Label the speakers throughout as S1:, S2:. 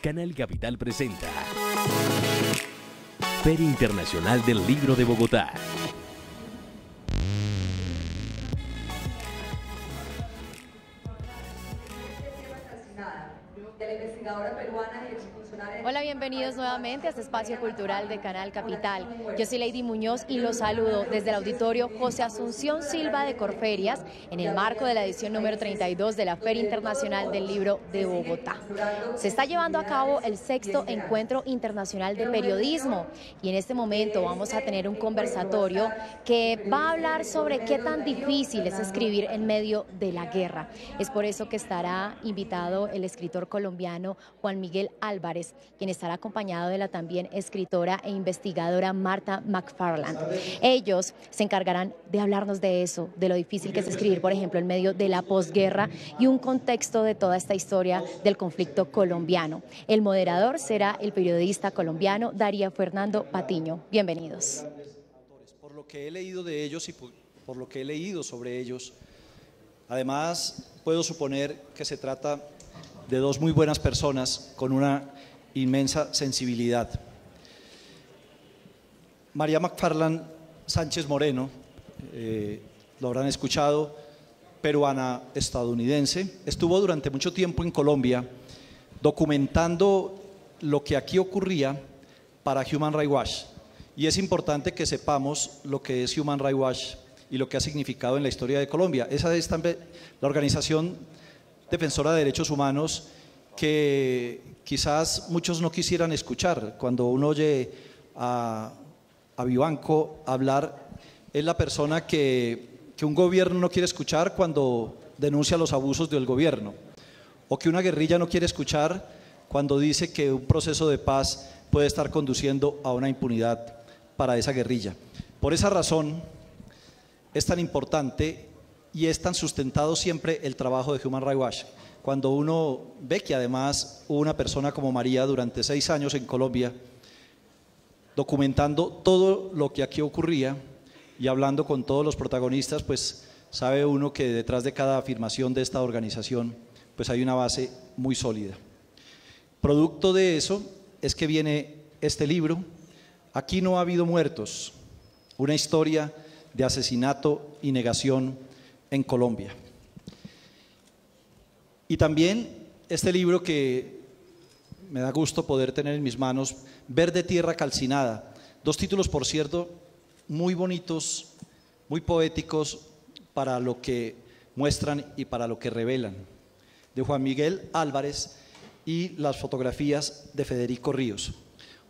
S1: Canal Capital presenta Feria Internacional del Libro de Bogotá.
S2: Hola, bienvenidos nuevamente a este espacio cultural de Canal Capital. Yo soy Lady Muñoz y los saludo desde el auditorio José Asunción Silva de Corferias en el marco de la edición número 32 de la Feria Internacional del Libro de Bogotá. Se está llevando a cabo el 6º Encuentro Internacional de Periodismo y en este momento vamos a tener un conversatorio que va a hablar sobre qué tan difícil es escribir en medio de la guerra. Es por eso que estará invitado el escritor colombiano Juan Miguel Álvarez, quien estará acompañado de la también escritora e investigadora Marta McFarland. Ellos se encargarán de hablarnos de eso, de lo difícil que es escribir, por ejemplo, en medio de la posguerra y un contexto de toda esta historia del conflicto colombiano. El moderador será el periodista colombiano Darío Fernando Patiño. Bienvenidos.
S3: Por lo que he leído de ellos y por lo que he leído sobre ellos, además puedo suponer que se trata de dos muy buenas personas con una inmensa sensibilidad. María McFarland Sánchez Moreno, lo habrán escuchado, peruana estadounidense, estuvo durante mucho tiempo en Colombia documentando lo que aquí ocurría para Human Rights Watch, y es importante que sepamos lo que es Human Rights Watch y lo que ha significado en la historia de Colombia. Esa es también la organización defensora de derechos humanos que quizás muchos no quisieran escuchar. Cuando uno oye a Vivanco hablar, es la persona que un gobierno no quiere escuchar cuando denuncia los abusos del gobierno, o que una guerrilla no quiere escuchar cuando dice que un proceso de paz puede estar conduciendo a una impunidad para esa guerrilla. Por esa razón es tan importante y es tan sustentado siempre el trabajo de Human Rights Watch. Cuando uno ve que además hubo una persona como María durante 6 años en Colombia, documentando todo lo que aquí ocurría y hablando con todos los protagonistas, pues sabe uno que detrás de cada afirmación de esta organización pues hay una base muy sólida. Producto de eso es que viene este libro, Aquí no ha habido muertos, una historia de asesinato y negación en Colombia. Y también este libro que me da gusto poder tener en mis manos, Verde Tierra Calcinada, 2 títulos, por cierto, muy bonitos, muy poéticos para lo que muestran y para lo que revelan, de Juan Miguel Álvarez y las fotografías de Federico Ríos.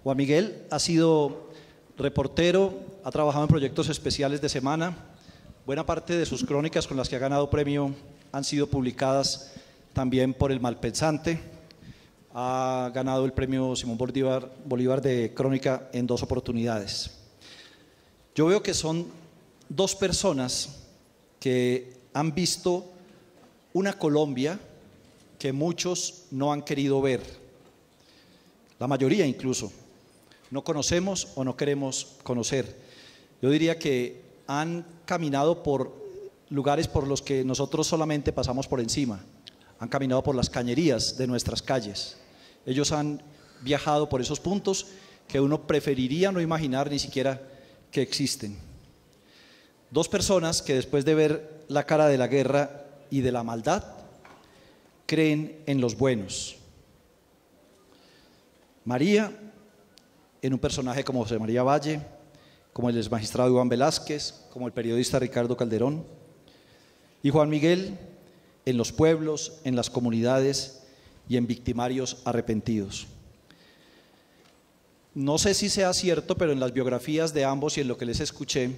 S3: Juan Miguel ha sido reportero, ha trabajado en proyectos especiales de Semana. Buena parte de sus crónicas con las que ha ganado premio han sido publicadas también por El Malpensante. Ha ganado el premio Simón Bolívar de crónica en 2 oportunidades. Yo veo que son 2 personas que han visto una Colombia que muchos no han querido ver, la mayoría incluso no conocemos o no queremos conocer. Yo diría que han caminado por lugares por los que nosotros solamente pasamos por encima, han caminado por las cañerías de nuestras calles. Ellos han viajado por esos puntos que uno preferiría no imaginar ni siquiera que existen. 2 personas que después de ver la cara de la guerra y de la maldad, creen en los buenos. María, en un personaje como José María Valle, como el exmagistrado Iván Velázquez, como el periodista Ricardo Calderón, y Juan Miguel en los pueblos, en las comunidades y en victimarios arrepentidos. No sé si sea cierto, pero en las biografías de ambos y en lo que les escuché,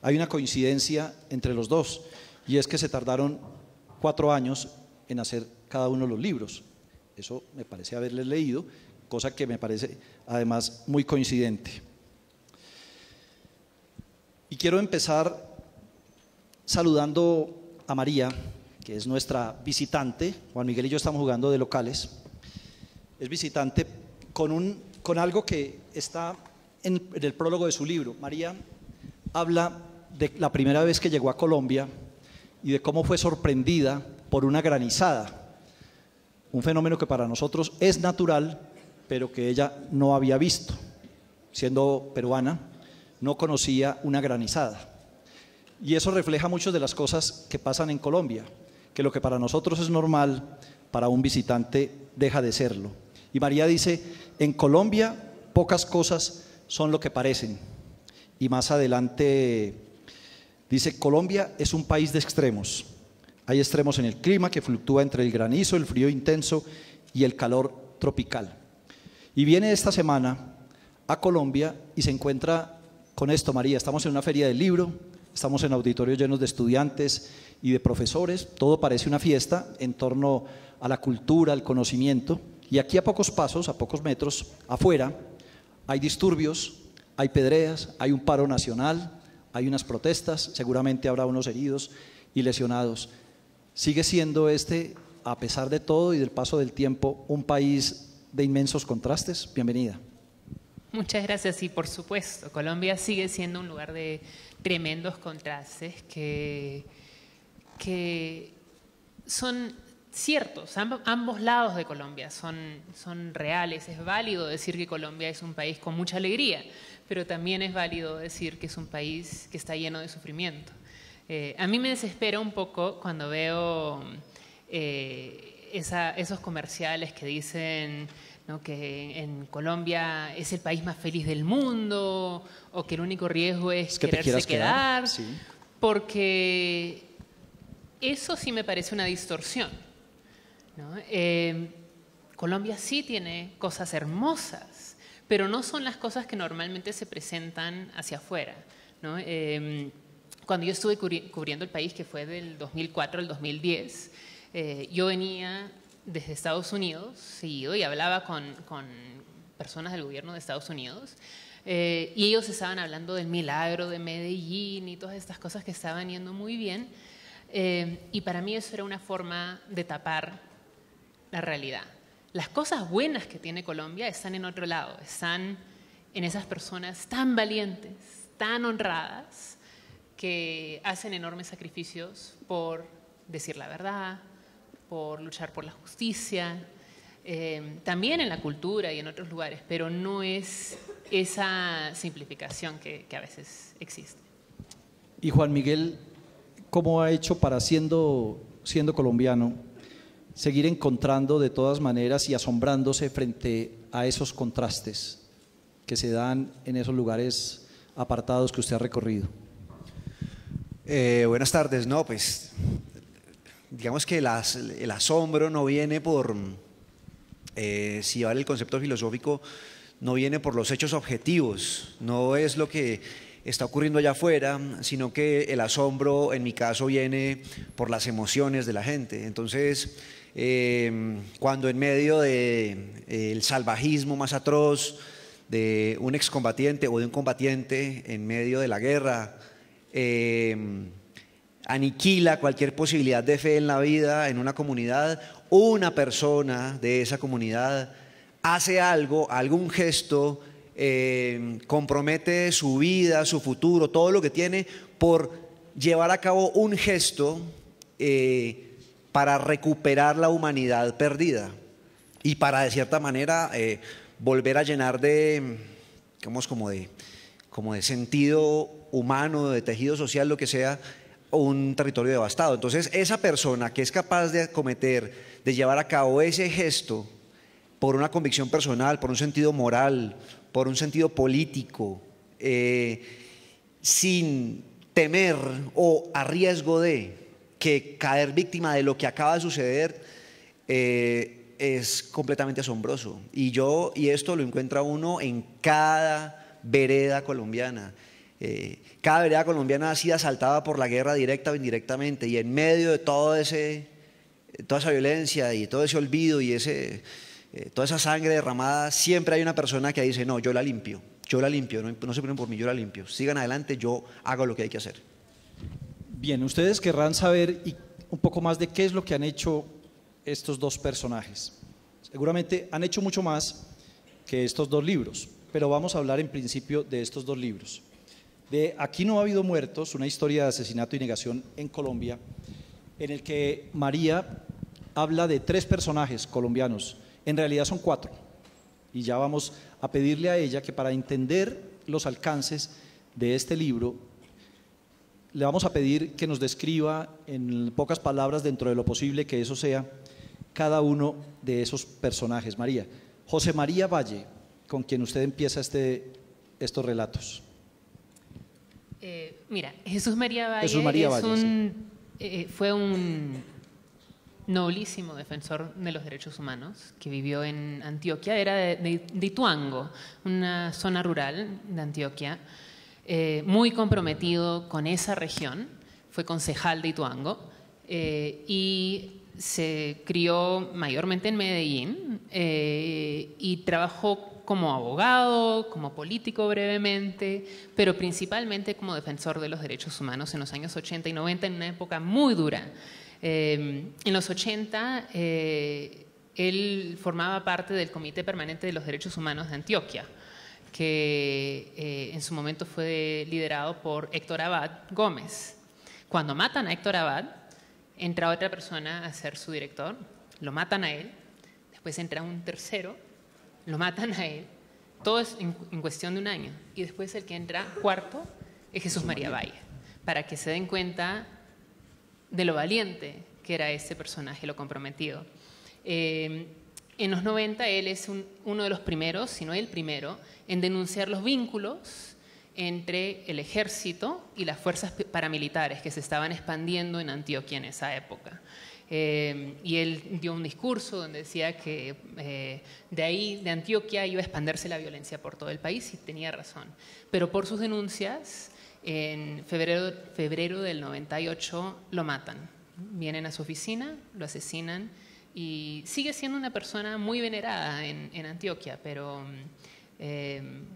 S3: hay una coincidencia entre los dos, y es que se tardaron 4 años en hacer cada uno de los libros. Eso me parece haberles leído, cosa que me parece además muy coincidente. Y quiero empezar saludando a María, que es nuestra visitante. Juan Miguel y yo estamos jugando de locales. Es visitante con algo que está en el prólogo de su libro. María habla de la primera vez que llegó a Colombia y de cómo fue sorprendida por una granizada, un fenómeno que para nosotros es natural, pero que ella no había visto. Siendo peruana, no conocía una granizada. Y eso refleja muchas de las cosas que pasan en Colombia, que lo que para nosotros es normal, para un visitante deja de serlo. Y María dice, en Colombia pocas cosas son lo que parecen. Y más adelante dice, Colombia es un país de extremos. Hay extremos en el clima que fluctúa entre el granizo, el frío intenso y el calor tropical. Y viene esta semana a Colombia y se encuentra con esto, María. Estamos en una feria del libro, estamos en auditorios llenos de estudiantes y de profesores. Todo parece una fiesta en torno a la cultura, al conocimiento. Y aquí a pocos pasos, a pocos metros afuera, hay disturbios, hay pedreas, hay un paro nacional, hay unas protestas, seguramente habrá unos heridos y lesionados. Sigue siendo este, a pesar de todo y del paso del tiempo, un país de inmensos contrastes. Bienvenida.
S4: Muchas gracias. Y por supuesto, Colombia sigue siendo un lugar de tremendos contrastes que son ciertos. Ambos lados de Colombia son reales. Es válido decir que Colombia es un país con mucha alegría, pero también es válido decir que es un país que está lleno de sufrimiento. A mí me desespera un poco cuando veo esos comerciales que dicen, ¿no?, que en Colombia es el país más feliz del mundo, o que el único riesgo es
S3: que
S4: quererse quedar,
S3: sí.
S4: Porque eso sí me parece una distorsión, ¿no? Colombia sí tiene cosas hermosas, pero no son las cosas que normalmente se presentan hacia afuera, ¿no? Cuando yo estuve cubriendo el país, que fue del 2004 al 2010, yo venía desde Estados Unidos seguido y hablaba con personas del gobierno de Estados Unidos, y ellos estaban hablando del milagro de Medellín y todas estas cosas que estaban yendo muy bien, y para mí eso era una forma de tapar la realidad. Las cosas buenas que tiene Colombia están en otro lado, están en esas personas tan valientes, tan honradas, que hacen enormes sacrificios por decir la verdad, por luchar por la justicia, también en la cultura y en otros lugares, pero no es esa simplificación que a veces existe.
S3: Y Juan Miguel, ¿cómo ha hecho para, siendo colombiano, seguir encontrando de todas maneras y asombrándose frente a esos contrastes que se dan en esos lugares apartados que usted ha recorrido?
S5: Buenas tardes. No, pues digamos que el asombro no viene por, si vale el concepto filosófico, no viene por los hechos objetivos, no es lo que está ocurriendo allá afuera, sino que el asombro en mi caso viene por las emociones de la gente. Entonces, cuando en medio del salvajismo más atroz de un excombatiente o de un combatiente en medio de la guerra, aniquila cualquier posibilidad de fe en la vida en una comunidad, una persona de esa comunidad hace algo, algún gesto, compromete su vida, su futuro, todo lo que tiene por llevar a cabo un gesto para recuperar la humanidad perdida y para de cierta manera volver a llenar de, digamos, como de sentido humano, de tejido social, lo que sea, un territorio devastado. Entonces, esa persona que es capaz de acometer, de llevar a cabo ese gesto por una convicción personal, por un sentido moral, por un sentido político, sin temer o a riesgo de que caer víctima de lo que acaba de suceder, es completamente asombroso. Y esto lo encuentra uno en cada vereda colombiana. Cada vereda colombiana ha sido asaltada por la guerra directa o indirectamente, y en medio de toda esa violencia y todo ese olvido y toda esa sangre derramada, siempre hay una persona que dice: no, yo la limpio, no se preocupen por mí, yo la limpio, sigan adelante, yo hago lo que hay que hacer.
S3: Bien, ustedes querrán saber un poco más de qué es lo que han hecho estos dos personajes. Seguramente han hecho mucho más que estos dos libros, pero vamos a hablar en principio de estos dos libros. De Aquí no ha habido muertos, una historia de asesinato y negación en Colombia, en el que María habla de tres personajes colombianos, en realidad son cuatro, Y ya vamos a pedirle a ella que para entender los alcances de este libro, le vamos a pedir que nos describa en pocas palabras, dentro de lo posible que eso sea, cada uno de esos personajes. María, José María Valle, con quien usted empieza estos relatos.
S4: Mira, Jesús María Valle, fue un nobilísimo defensor de los derechos humanos que vivió en Antioquia, era de Ituango, una zona rural de Antioquia, muy comprometido con esa región, fue concejal de Ituango y se crió mayormente en Medellín y trabajó como abogado, como político brevemente, pero principalmente como defensor de los derechos humanos en los años 80 y 90, en una época muy dura. En los 80, él formaba parte del Comité Permanente de los Derechos Humanos de Antioquia, que en su momento fue liderado por Héctor Abad Gómez. Cuando matan a Héctor Abad, entra otra persona a ser su director, lo matan a él, después entra un tercero, lo matan a él, todo es en cuestión de un año. Y después el que entra cuarto es Jesús María Valle, para que se den cuenta de lo valiente que era ese personaje, lo comprometido. En los 90 él es uno de los primeros, si no el primero, en denunciar los vínculos entre el ejército y las fuerzas paramilitares que se estaban expandiendo en Antioquia en esa época. Y él dio un discurso donde decía que de Antioquia iba a expandirse la violencia por todo el país, y tenía razón. Pero por sus denuncias, en febrero del 98 lo matan. Vienen a su oficina, lo asesinan y sigue siendo una persona muy venerada en Antioquia, pero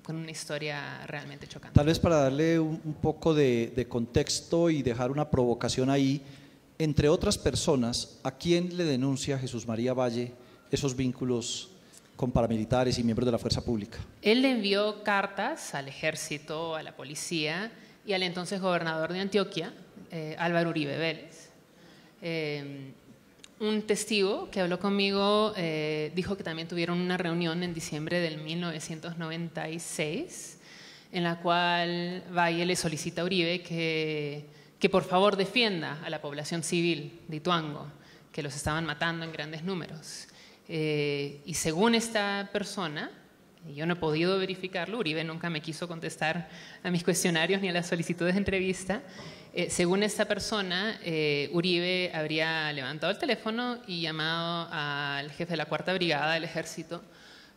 S4: con una historia realmente chocante.
S3: Tal vez para darle un poco de contexto y dejar una provocación ahí, entre otras personas, ¿a quién le denuncia Jesús María Valle esos vínculos con paramilitares y miembros de la fuerza pública?
S4: Él le envió cartas al ejército, a la policía y al entonces gobernador de Antioquia, Álvaro Uribe Vélez. Un testigo que habló conmigo dijo que también tuvieron una reunión en diciembre del 1996, en la cual Valle le solicita a Uribe que por favor defienda a la población civil de Ituango, que los estaban matando en grandes números. Y según esta persona, y yo no he podido verificarlo, Uribe nunca me quiso contestar a mis cuestionarios ni a las solicitudes de entrevista, según esta persona, Uribe habría levantado el teléfono y llamado al jefe de la 4ª Brigada del Ejército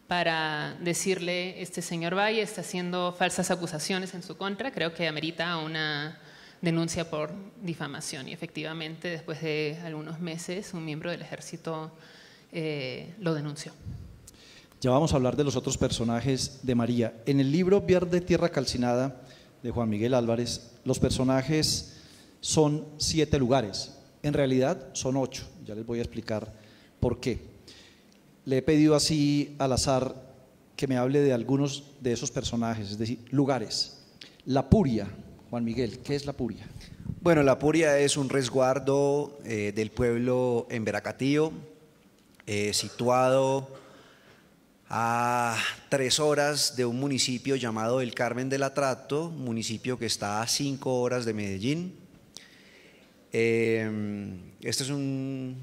S4: para decirle: este señor Valle está haciendo falsas acusaciones en su contra, creo que amerita una denuncia por difamación. Y efectivamente, después de algunos meses, un miembro del Ejército lo denunció.
S3: Ya vamos a hablar de los otros personajes de María. En el libro Verde Tierra Calcinada, de Juan Miguel Álvarez, los personajes son 7 lugares. En realidad son 8. Ya les voy a explicar por qué. Le he pedido así al azar que me hable de algunos de esos personajes, es decir, lugares. La Puria, Juan Miguel, ¿qué es La Puria?
S5: Bueno, La Puria es un resguardo del pueblo en Veracatío, situado a 3 horas de un municipio llamado El Carmen del Atrato, municipio que está a 5 horas de Medellín. Este es un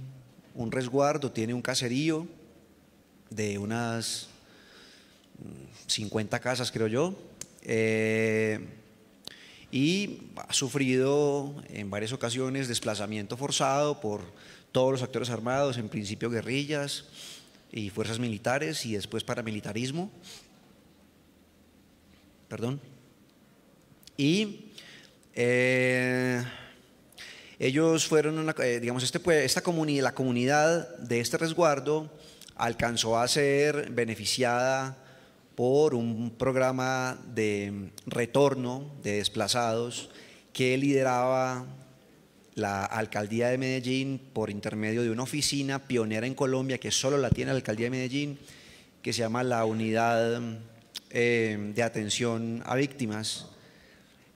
S5: resguardo, tiene un caserío de unas 50 casas, creo yo, y ha sufrido en varias ocasiones desplazamiento forzado por todos los actores armados, en principio guerrillas y fuerzas militares, y después paramilitarismo. Perdón. Y ellos fueron, digamos, la comunidad de este resguardo alcanzó a ser beneficiada por un programa de retorno de desplazados que lideraba la Alcaldía de Medellín por intermedio de una oficina pionera en Colombia que solo la tiene la Alcaldía de Medellín, que se llama la Unidad de Atención a Víctimas.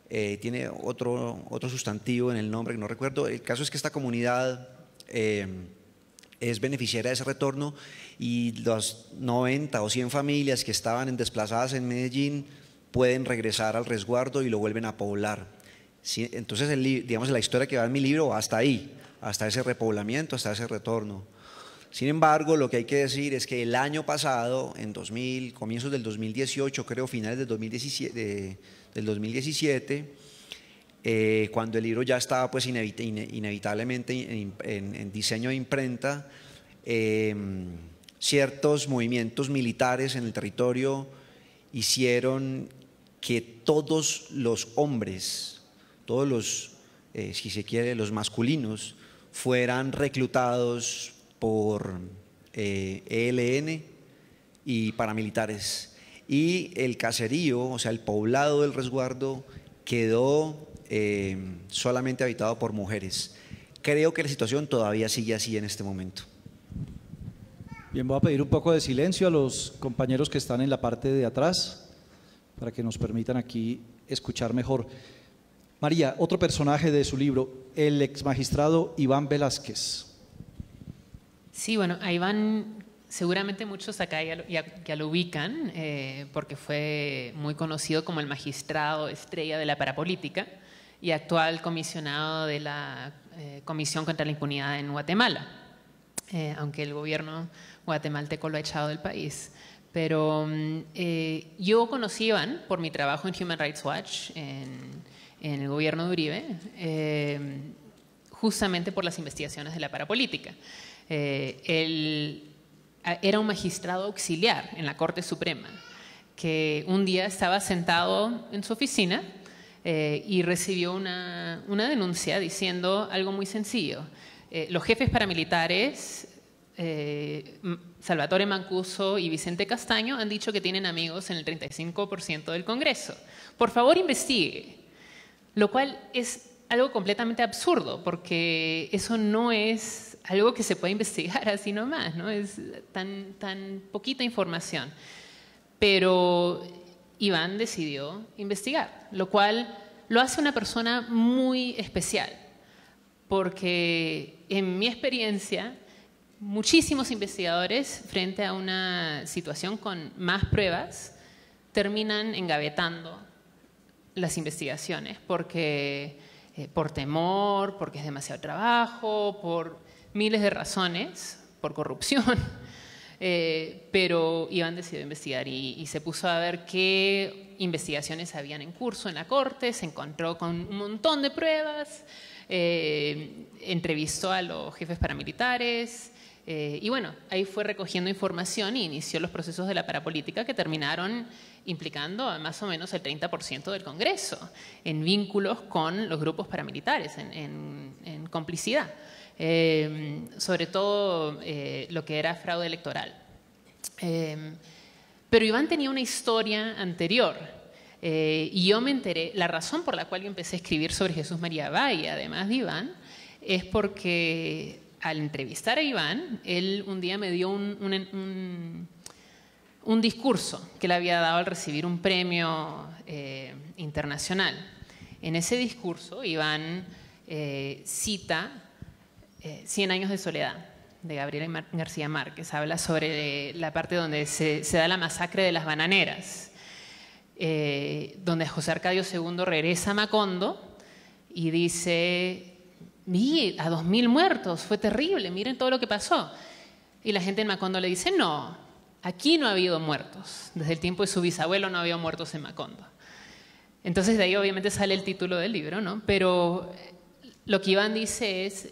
S5: Tiene otro sustantivo en el nombre que no recuerdo. El caso es que esta comunidad es beneficiaria de ese retorno, y las 90 o 100 familias que estaban desplazadas en Medellín pueden regresar al resguardo y lo vuelven a poblar. Sí, entonces, digamos, la historia que va en mi libro va hasta ahí, hasta ese repoblamiento, hasta ese retorno. Sin embargo, lo que hay que decir es que el año pasado, en comienzos del 2018, creo finales del 2017, cuando el libro ya estaba pues inevitablemente en diseño de imprenta, ciertos movimientos militares en el territorio hicieron que todos los hombres, todos los, si se quiere, los masculinos, fueran reclutados por ELN y paramilitares. Y el caserío, o sea, el poblado del resguardo, quedó solamente habitado por mujeres. Creo que la situación todavía sigue así en este momento.
S3: Bien, voy a pedir un poco de silencio a los compañeros que están en la parte de atrás para que nos permitan aquí escuchar mejor. María, otro personaje de su libro, el exmagistrado Iván Velázquez.
S4: Sí, bueno, a Iván seguramente muchos acá ya lo ubican porque fue muy conocido como el magistrado estrella de la parapolítica y actual comisionado de la Comisión contra la Impunidad en Guatemala, aunque el gobierno guatemalteco lo ha echado del país. Pero yo conocí a Iván por mi trabajo en Human Rights Watch en el gobierno de Uribe, justamente por las investigaciones de la parapolítica. Él era un magistrado auxiliar en la Corte Suprema que un día estaba sentado en su oficina y recibió una denuncia diciendo algo muy sencillo. Los jefes paramilitares, Salvatore Mancuso y Vicente Castaño, han dicho que tienen amigos en el 35% del Congreso. Por favor, investigue. Lo cual es algo completamente absurdo, porque eso no es algo que se puede investigar así nomás, ¿no? Es tan poquita información. Pero Iván decidió investigar, lo cual lo hace una persona muy especial, porque en mi experiencia, muchísimos investigadores, frente a una situación con más pruebas, terminan engavetando las investigaciones, porque por temor, porque es demasiado trabajo, por miles de razones, por corrupción, pero Iván decidió investigar y se puso a ver qué investigaciones habían en curso en la Corte, se encontró con un montón de pruebas, entrevistó a los jefes paramilitares y bueno, ahí fue recogiendo información y inició los procesos de la parapolítica que terminaron implicando a más o menos el 30% del Congreso en vínculos con los grupos paramilitares, en complicidad. Sobre todo lo que era fraude electoral. Pero Iván tenía una historia anterior y yo me enteré, la razón por la cual yo empecé a escribir sobre Jesús María Valle, además de Iván, es porque al entrevistar a Iván, él un día me dio un discurso que él había dado al recibir un premio internacional. En ese discurso, Iván cita 100 años de soledad, de Gabriel García Márquez. Habla sobre la parte donde se da la masacre de las bananeras, donde José Arcadio II regresa a Macondo y dice: a 2000 muertos, fue terrible, miren todo lo que pasó. Y la gente en Macondo le dice: no, aquí no ha habido muertos. Desde el tiempo de su bisabuelo no había muertos en Macondo. Entonces de ahí obviamente sale el título del libro, ¿no? Pero lo que Iván dice es: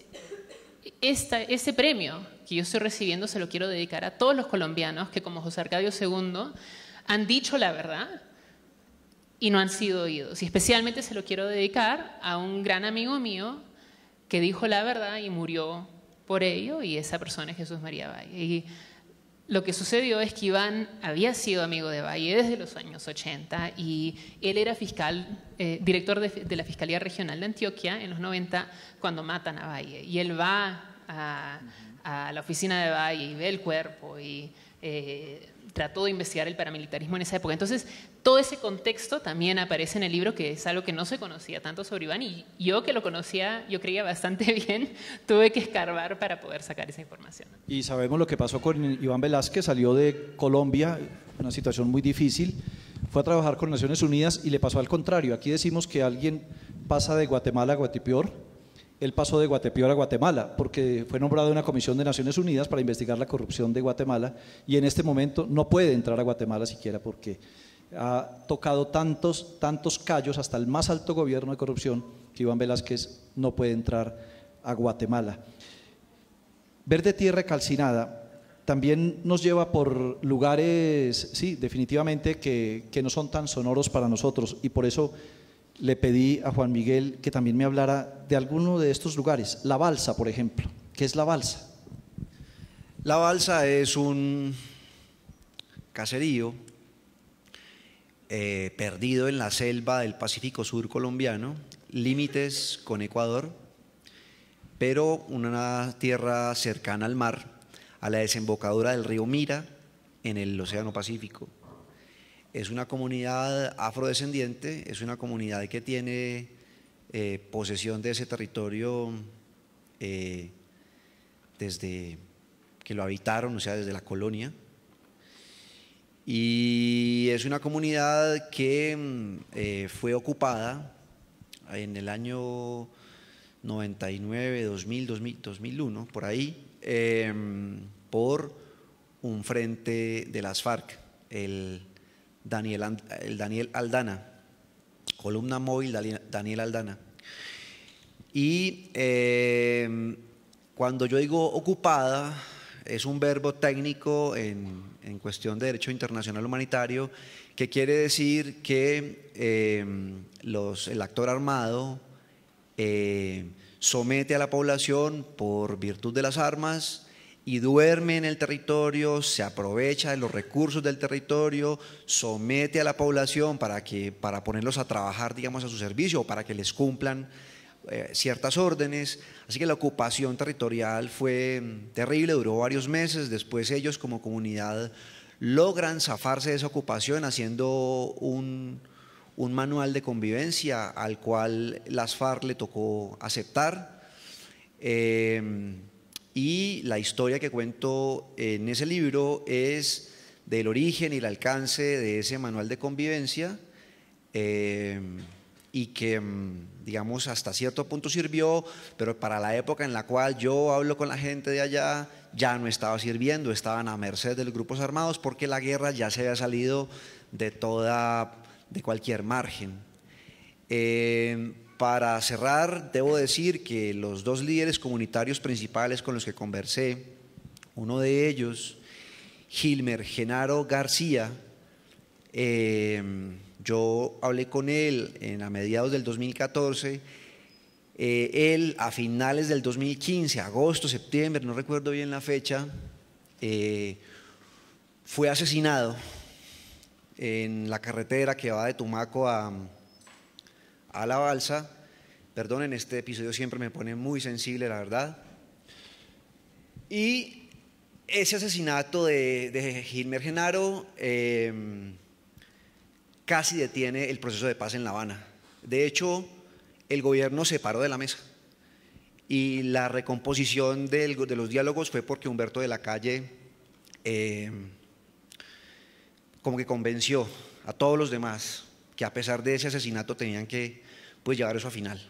S4: ese premio que yo estoy recibiendo se lo quiero dedicar a todos los colombianos que, como José Arcadio II, han dicho la verdad y no han sido oídos. Y especialmente se lo quiero dedicar a un gran amigo mío que dijo la verdad y murió por ello, y esa persona es Jesús María Valle. Y lo que sucedió es que Iván había sido amigo de Valle desde los años 80 y él era director de la Fiscalía Regional de Antioquia en los 90 cuando matan a Valle. Y él va a la oficina de Valle y ve el cuerpo y trató de investigar el paramilitarismo en esa época. Entonces, todo ese contexto también aparece en el libro, que es algo que no se conocía tanto sobre Iván, y yo que lo conocía, yo creía bastante bien, tuve que escarbar para poder sacar esa información.
S3: Y sabemos lo que pasó con Iván Velázquez, salió de Colombia, una situación muy difícil, fue a trabajar con Naciones Unidas y le pasó al contrario. Aquí decimos que alguien pasa de Guatemala a Guatipeor. Él pasó de Guatepeor a Guatemala porque fue nombrado en una comisión de Naciones Unidas para investigar la corrupción de Guatemala y en este momento no puede entrar a Guatemala siquiera porque ha tocado tantos callos hasta el más alto gobierno de corrupción que Iván Velázquez no puede entrar a Guatemala. Verde Tierra Calcinada también nos lleva por lugares, sí, definitivamente que no son tan sonoros para nosotros y por eso le pedí a Juan Miguel que también me hablara de alguno de estos lugares. La Balsa, por ejemplo. ¿Qué es La Balsa?
S5: La Balsa es un caserío perdido en la selva del Pacífico Sur colombiano, límites con Ecuador, pero una tierra cercana al mar, a la desembocadura del río Mira en el Océano Pacífico. Es una comunidad afrodescendiente, es una comunidad que tiene posesión de ese territorio desde que lo habitaron, o sea, desde la colonia. Y es una comunidad que fue ocupada en el año 99, 2000, 2001, por ahí, por un frente de las FARC, el Daniel Aldana, columna móvil Daniel Aldana. Y cuando yo digo ocupada, es un verbo técnico en cuestión de derecho internacional humanitario que quiere decir que el actor armado somete a la población por virtud de las armas y duerme en el territorio, se aprovecha de los recursos del territorio, somete a la población para ponerlos a trabajar, digamos, a su servicio o para que les cumplan ciertas órdenes. Así que la ocupación territorial fue terrible, duró varios meses. Después ellos como comunidad logran zafarse de esa ocupación haciendo un manual de convivencia al cual las FARC le tocó aceptar. Y la historia que cuento en ese libro es del origen y el alcance de ese manual de convivencia y que, digamos, hasta cierto punto sirvió, pero para la época en la cual yo hablo con la gente de allá ya no estaba sirviendo, estaban a merced de los grupos armados porque la guerra ya se había salido de cualquier margen. Para cerrar, debo decir que los dos líderes comunitarios principales con los que conversé, uno de ellos, Gilmer Genaro García, yo hablé con él a mediados del 2014, él a finales del 2015, agosto, septiembre, no recuerdo bien la fecha, fue asesinado en la carretera que va de Tumaco a La Balsa. Perdonen, este episodio siempre me pone muy sensible, la verdad. Y ese asesinato de Gilmer Genaro casi detiene el proceso de paz en La Habana. De hecho, el gobierno se paró de la mesa y la recomposición de los diálogos fue porque Humberto de la Calle como que convenció a todos los demás que a pesar de ese asesinato tenían que llevar eso a final.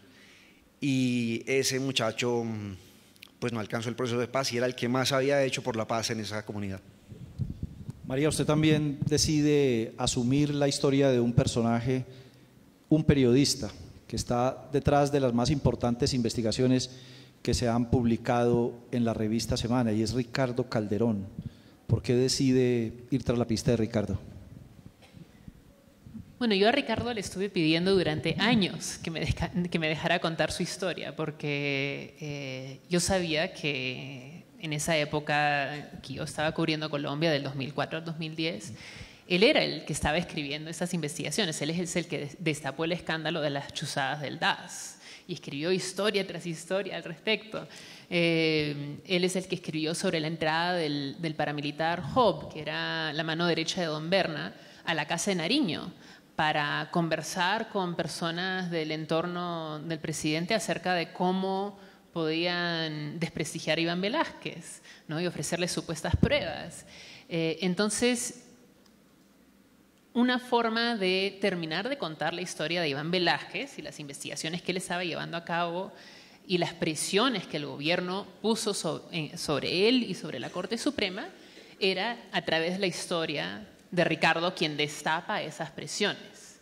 S5: Y ese muchacho pues no alcanzó el proceso de paz y era el que más había hecho por la paz en esa comunidad.
S3: María, usted también decide asumir la historia de un personaje, un periodista, que está detrás de las más importantes investigaciones que se han publicado en la revista Semana, y es Ricardo Calderón. ¿Por qué decide ir tras la pista de Ricardo?
S4: Bueno, yo a Ricardo le estuve pidiendo durante años que me dejara contar su historia, porque yo sabía que en esa época que yo estaba cubriendo Colombia, del 2004 al 2010, él era el que estaba escribiendo esas investigaciones, él es el que destapó el escándalo de las chuzadas del DAS. y escribió historia tras historia al respecto. Él es el que escribió sobre la entrada del paramilitar Job, que era la mano derecha de Don Berna, a la casa de Nariño, para conversar con personas del entorno del presidente acerca de cómo podían desprestigiar a Iván Velázquez, ¿no? Y ofrecerle supuestas pruebas. Entonces, una forma de terminar de contar la historia de Iván Velázquez y las investigaciones que él estaba llevando a cabo y las presiones que el gobierno puso sobre él y sobre la Corte Suprema era a través de la historia de Ricardo, quien destapa esas presiones.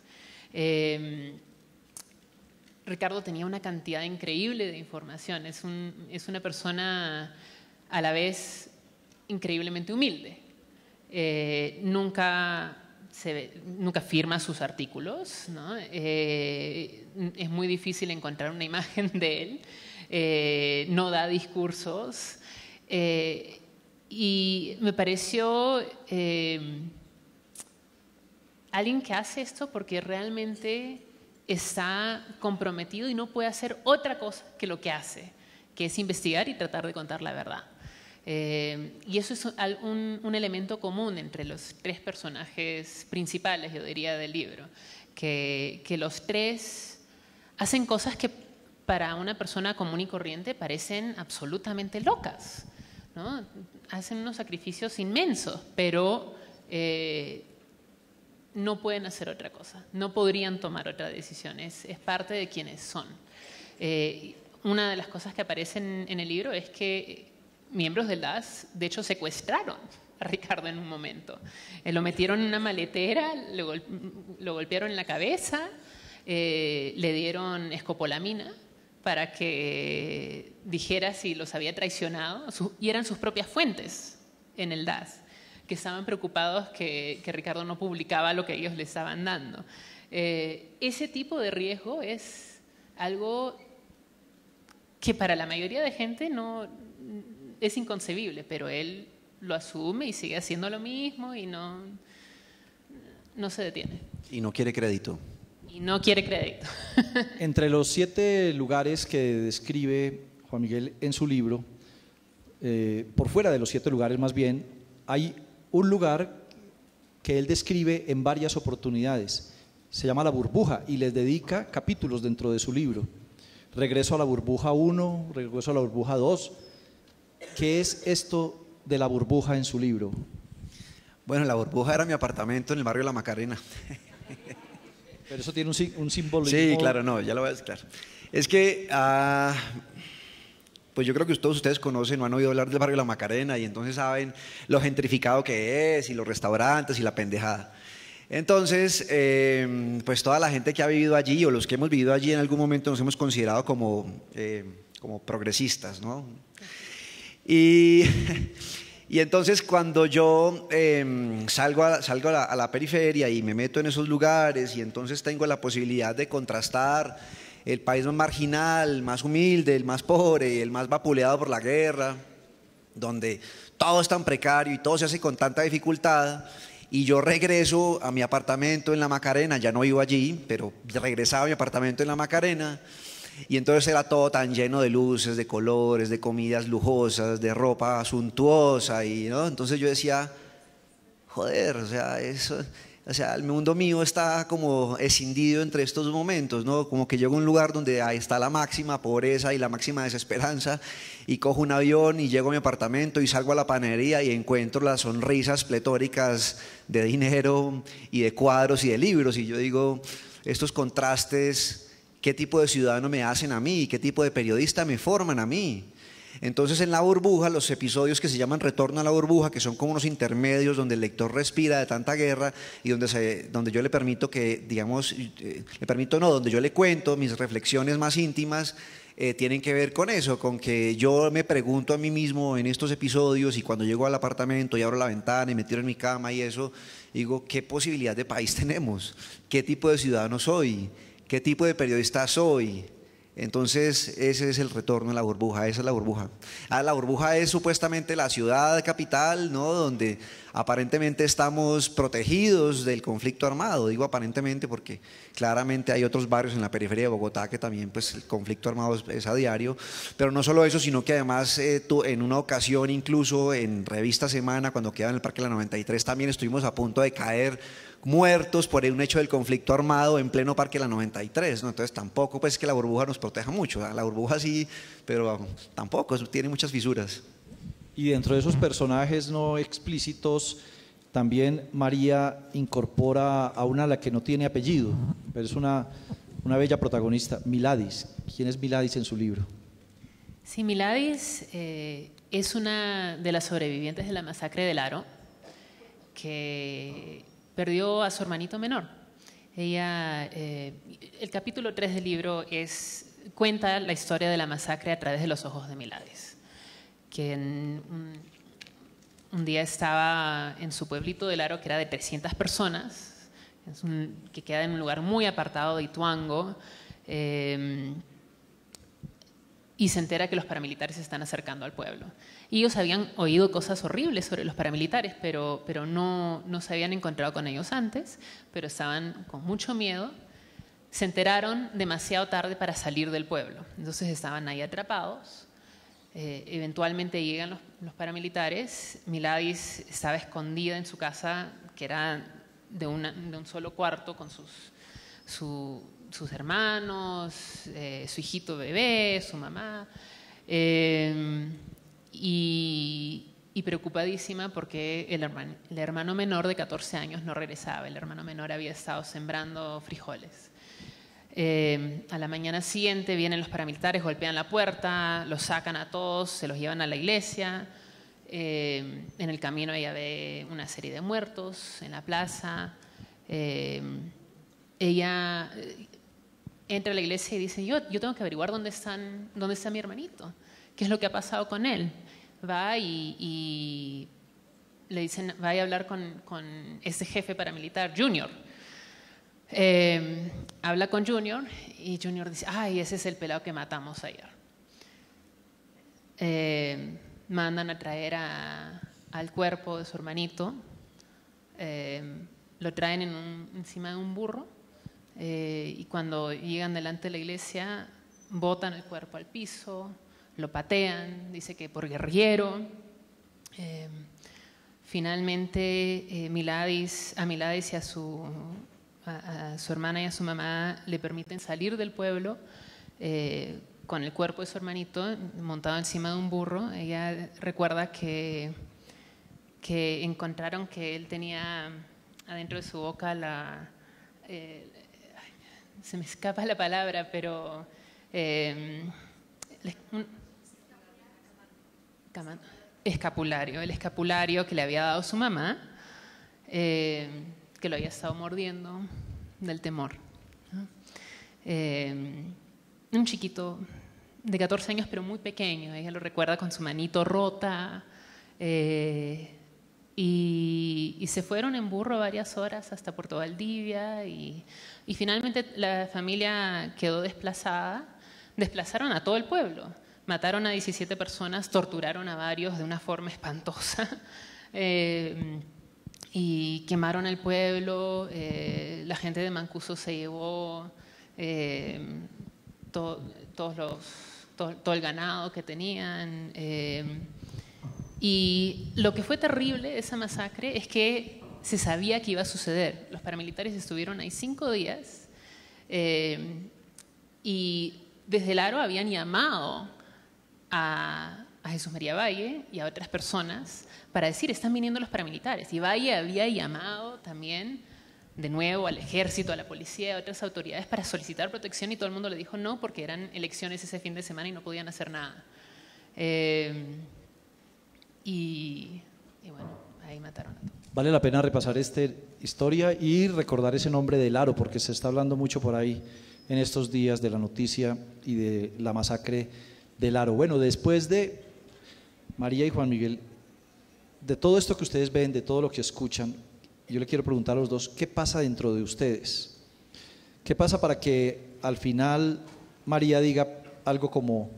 S4: Ricardo tenía una cantidad increíble de información. Es una persona a la vez increíblemente humilde. Nunca firma sus artículos, ¿no? Es muy difícil encontrar una imagen de él. No da discursos. Y me pareció alguien que hace esto porque realmente está comprometido y no puede hacer otra cosa que lo que hace, que es investigar y tratar de contar la verdad. Y eso es un elemento común entre los tres personajes principales, yo diría, del libro, que los tres hacen cosas que para una persona común y corriente parecen absolutamente locas, ¿no? Hacen unos sacrificios inmensos, pero no pueden hacer otra cosa, no podrían tomar otra decisión, es parte de quienes son. Una de las cosas que aparecen en el libro es que miembros del DAS, de hecho, secuestraron a Ricardo en un momento. Lo metieron en una maletera, lo golpearon en la cabeza, le dieron escopolamina para que dijera si los había traicionado, y eran sus propias fuentes en el DAS, que estaban preocupados que Ricardo no publicaba lo que ellos le estaban dando. Ese tipo de riesgo es algo que para la mayoría de gente no es inconcebible, pero él lo asume y sigue haciendo lo mismo y no se detiene.
S5: Y no quiere crédito.
S4: Y no quiere crédito.
S3: Entre los 7 lugares que describe Juan Miguel en su libro, por fuera de los 7 lugares más bien, hay un lugar que él describe en varias oportunidades. Se llama La Burbuja y les dedica capítulos dentro de su libro. Regreso a la Burbuja 1, regreso a la Burbuja 2. ¿Qué es esto de la burbuja en su libro?
S5: Bueno, la burbuja era mi apartamento en el barrio La Macarena.
S3: Pero eso tiene un simbolismo.
S5: Sí, claro, no, ya lo voy a explicar. Es que, pues yo creo que todos ustedes conocen o han oído hablar del barrio La Macarena y entonces saben lo gentrificado que es y los restaurantes y la pendejada. Entonces, pues toda la gente que ha vivido allí o los que hemos vivido allí en algún momento nos hemos considerado como progresistas, ¿no? Y entonces cuando yo salgo a la periferia y me meto en esos lugares y entonces tengo la posibilidad de contrastar el país más marginal, el más humilde, el más pobre, el más vapuleado por la guerra, donde todo es tan precario y todo se hace con tanta dificultad, y yo regreso a mi apartamento en La Macarena, ya no vivo allí, pero regresaba a mi apartamento en La Macarena. Y entonces era todo tan lleno de luces, de colores, de comidas lujosas, de ropa suntuosa, ¿no? Entonces yo decía, joder, o sea, el mundo mío está como escindido entre estos momentos, ¿no? Como que llego a un lugar donde ahí está la máxima pobreza y la máxima desesperanza, y cojo un avión y llego a mi apartamento y salgo a la panadería y encuentro las sonrisas pletóricas de dinero y de cuadros y de libros, y yo digo, estos contrastes, ¿qué tipo de ciudadano me hacen a mí? ¿Qué tipo de periodista me forman a mí? Entonces en La Burbuja, los episodios que se llaman Retorno a la Burbuja, que son como unos intermedios donde el lector respira de tanta guerra y donde yo le permito que, digamos, donde yo le cuento mis reflexiones más íntimas, tienen que ver con eso, con que yo me pregunto a mí mismo en estos episodios, y cuando llego al apartamento y abro la ventana y me tiro en mi cama y eso, digo, ¿qué posibilidad de país tenemos? ¿Qué tipo de ciudadano soy? ¿Qué tipo de periodista soy? Entonces ese es el retorno a la burbuja, esa es la burbuja. La burbuja es supuestamente la ciudad capital, ¿no? Donde aparentemente estamos protegidos del conflicto armado. Digo aparentemente porque claramente hay otros barrios en la periferia de Bogotá que también pues el conflicto armado es a diario, pero no solo eso, sino que además en una ocasión, incluso en Revista Semana, cuando quedaba en el Parque La 93, también estuvimos a punto de caer muertos por un hecho del conflicto armado en pleno Parque La 93, ¿no? Entonces tampoco pues que la burbuja nos proteja mucho, la burbuja sí, pero tampoco, tiene muchas fisuras.
S3: Y dentro de esos personajes no explícitos, también María incorpora a una a la que no tiene apellido, pero es una bella protagonista, Miladis. ¿Quién es Miladis en su libro?
S4: Sí, Miladis es una de las sobrevivientes de la masacre del Aro, que perdió a su hermanito menor. Ella, el capítulo 3 del libro cuenta la historia de la masacre a través de los ojos de Miladis, que un día estaba en su pueblito del Aro, que era de 300 personas, que queda en un lugar muy apartado de Ituango, y se entera que los paramilitares se están acercando al pueblo. Y ellos habían oído cosas horribles sobre los paramilitares, pero no se habían encontrado con ellos antes, pero estaban con mucho miedo. Se enteraron demasiado tarde para salir del pueblo, entonces estaban ahí atrapados. Eventualmente llegan los paramilitares. Miladis estaba escondida en su casa, que era de un solo cuarto, con sus hermanos, su hijito bebé, su mamá, y preocupadísima porque el hermano menor de 14 años no regresaba. El hermano menor había estado sembrando frijoles. A la mañana siguiente vienen los paramilitares, golpean la puerta, los sacan a todos, se los llevan a la iglesia. En el camino ella ve una serie de muertos en la plaza. Ella entra a la iglesia y dice, yo tengo que averiguar dónde está mi hermanito, qué es lo que ha pasado con él. Va y le dicen, vaya a hablar con ese jefe paramilitar, Junior. Habla con Junior y Junior dice, ay, ese es el pelado que matamos ayer. Mandan a traer al cuerpo de su hermanito, lo traen encima de un burro, y cuando llegan delante de la iglesia botan el cuerpo al piso, lo patean, dice que por guerrillero. Finalmente a Miladis y a su hermana y a su mamá le permiten salir del pueblo con el cuerpo de su hermanito montado encima de un burro. Ella recuerda que encontraron que él tenía adentro de su boca se me escapa la palabra, pero escapulario, el escapulario que le había dado su mamá, que lo había estado mordiendo del temor, ¿no? Un chiquito de 14 años, pero muy pequeño. Ella lo recuerda con su manito rota, y se fueron en burro varias horas hasta Puerto Valdivia, y finalmente la familia quedó desplazada. Desplazaron a todo el pueblo, mataron a 17 personas, torturaron a varios de una forma espantosa, y quemaron el pueblo. La gente de Mancuso se llevó todo el ganado que tenían. Y lo que fue terrible de esa masacre es que se sabía que iba a suceder. Los paramilitares estuvieron ahí 5 días, y desde el Aro habían llamado a Jesús María Valle y a otras personas para decir, están viniendo los paramilitares. Y Valle había llamado también de nuevo al ejército, a la policía, a otras autoridades para solicitar protección, y todo el mundo le dijo no, porque eran elecciones ese fin de semana y no podían hacer nada. Y bueno, ahí mataron a todos.
S3: Vale la pena repasar esta historia y recordar ese nombre del Aro, porque se está hablando mucho por ahí en estos días de la noticia y de la masacre del Aro. Bueno, después de María y Juan Miguel, de todo esto que ustedes ven, de todo lo que escuchan, yo le quiero preguntar a los dos, ¿qué pasa dentro de ustedes? ¿Qué pasa para que al final María diga algo como,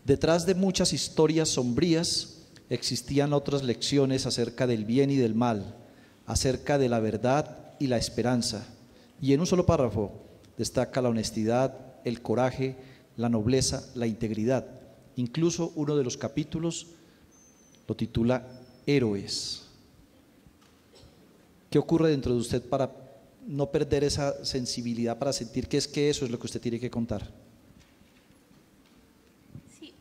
S3: detrás de muchas historias sombrías existían otras lecciones acerca del bien y del mal, acerca de la verdad y la esperanza. Y en un solo párrafo destaca la honestidad, el coraje, la nobleza, la integridad. Incluso uno de los capítulos lo titula Héroes. ¿Qué ocurre dentro de usted para no perder esa sensibilidad, para sentir que eso es lo que usted tiene que contar?
S4: Sí.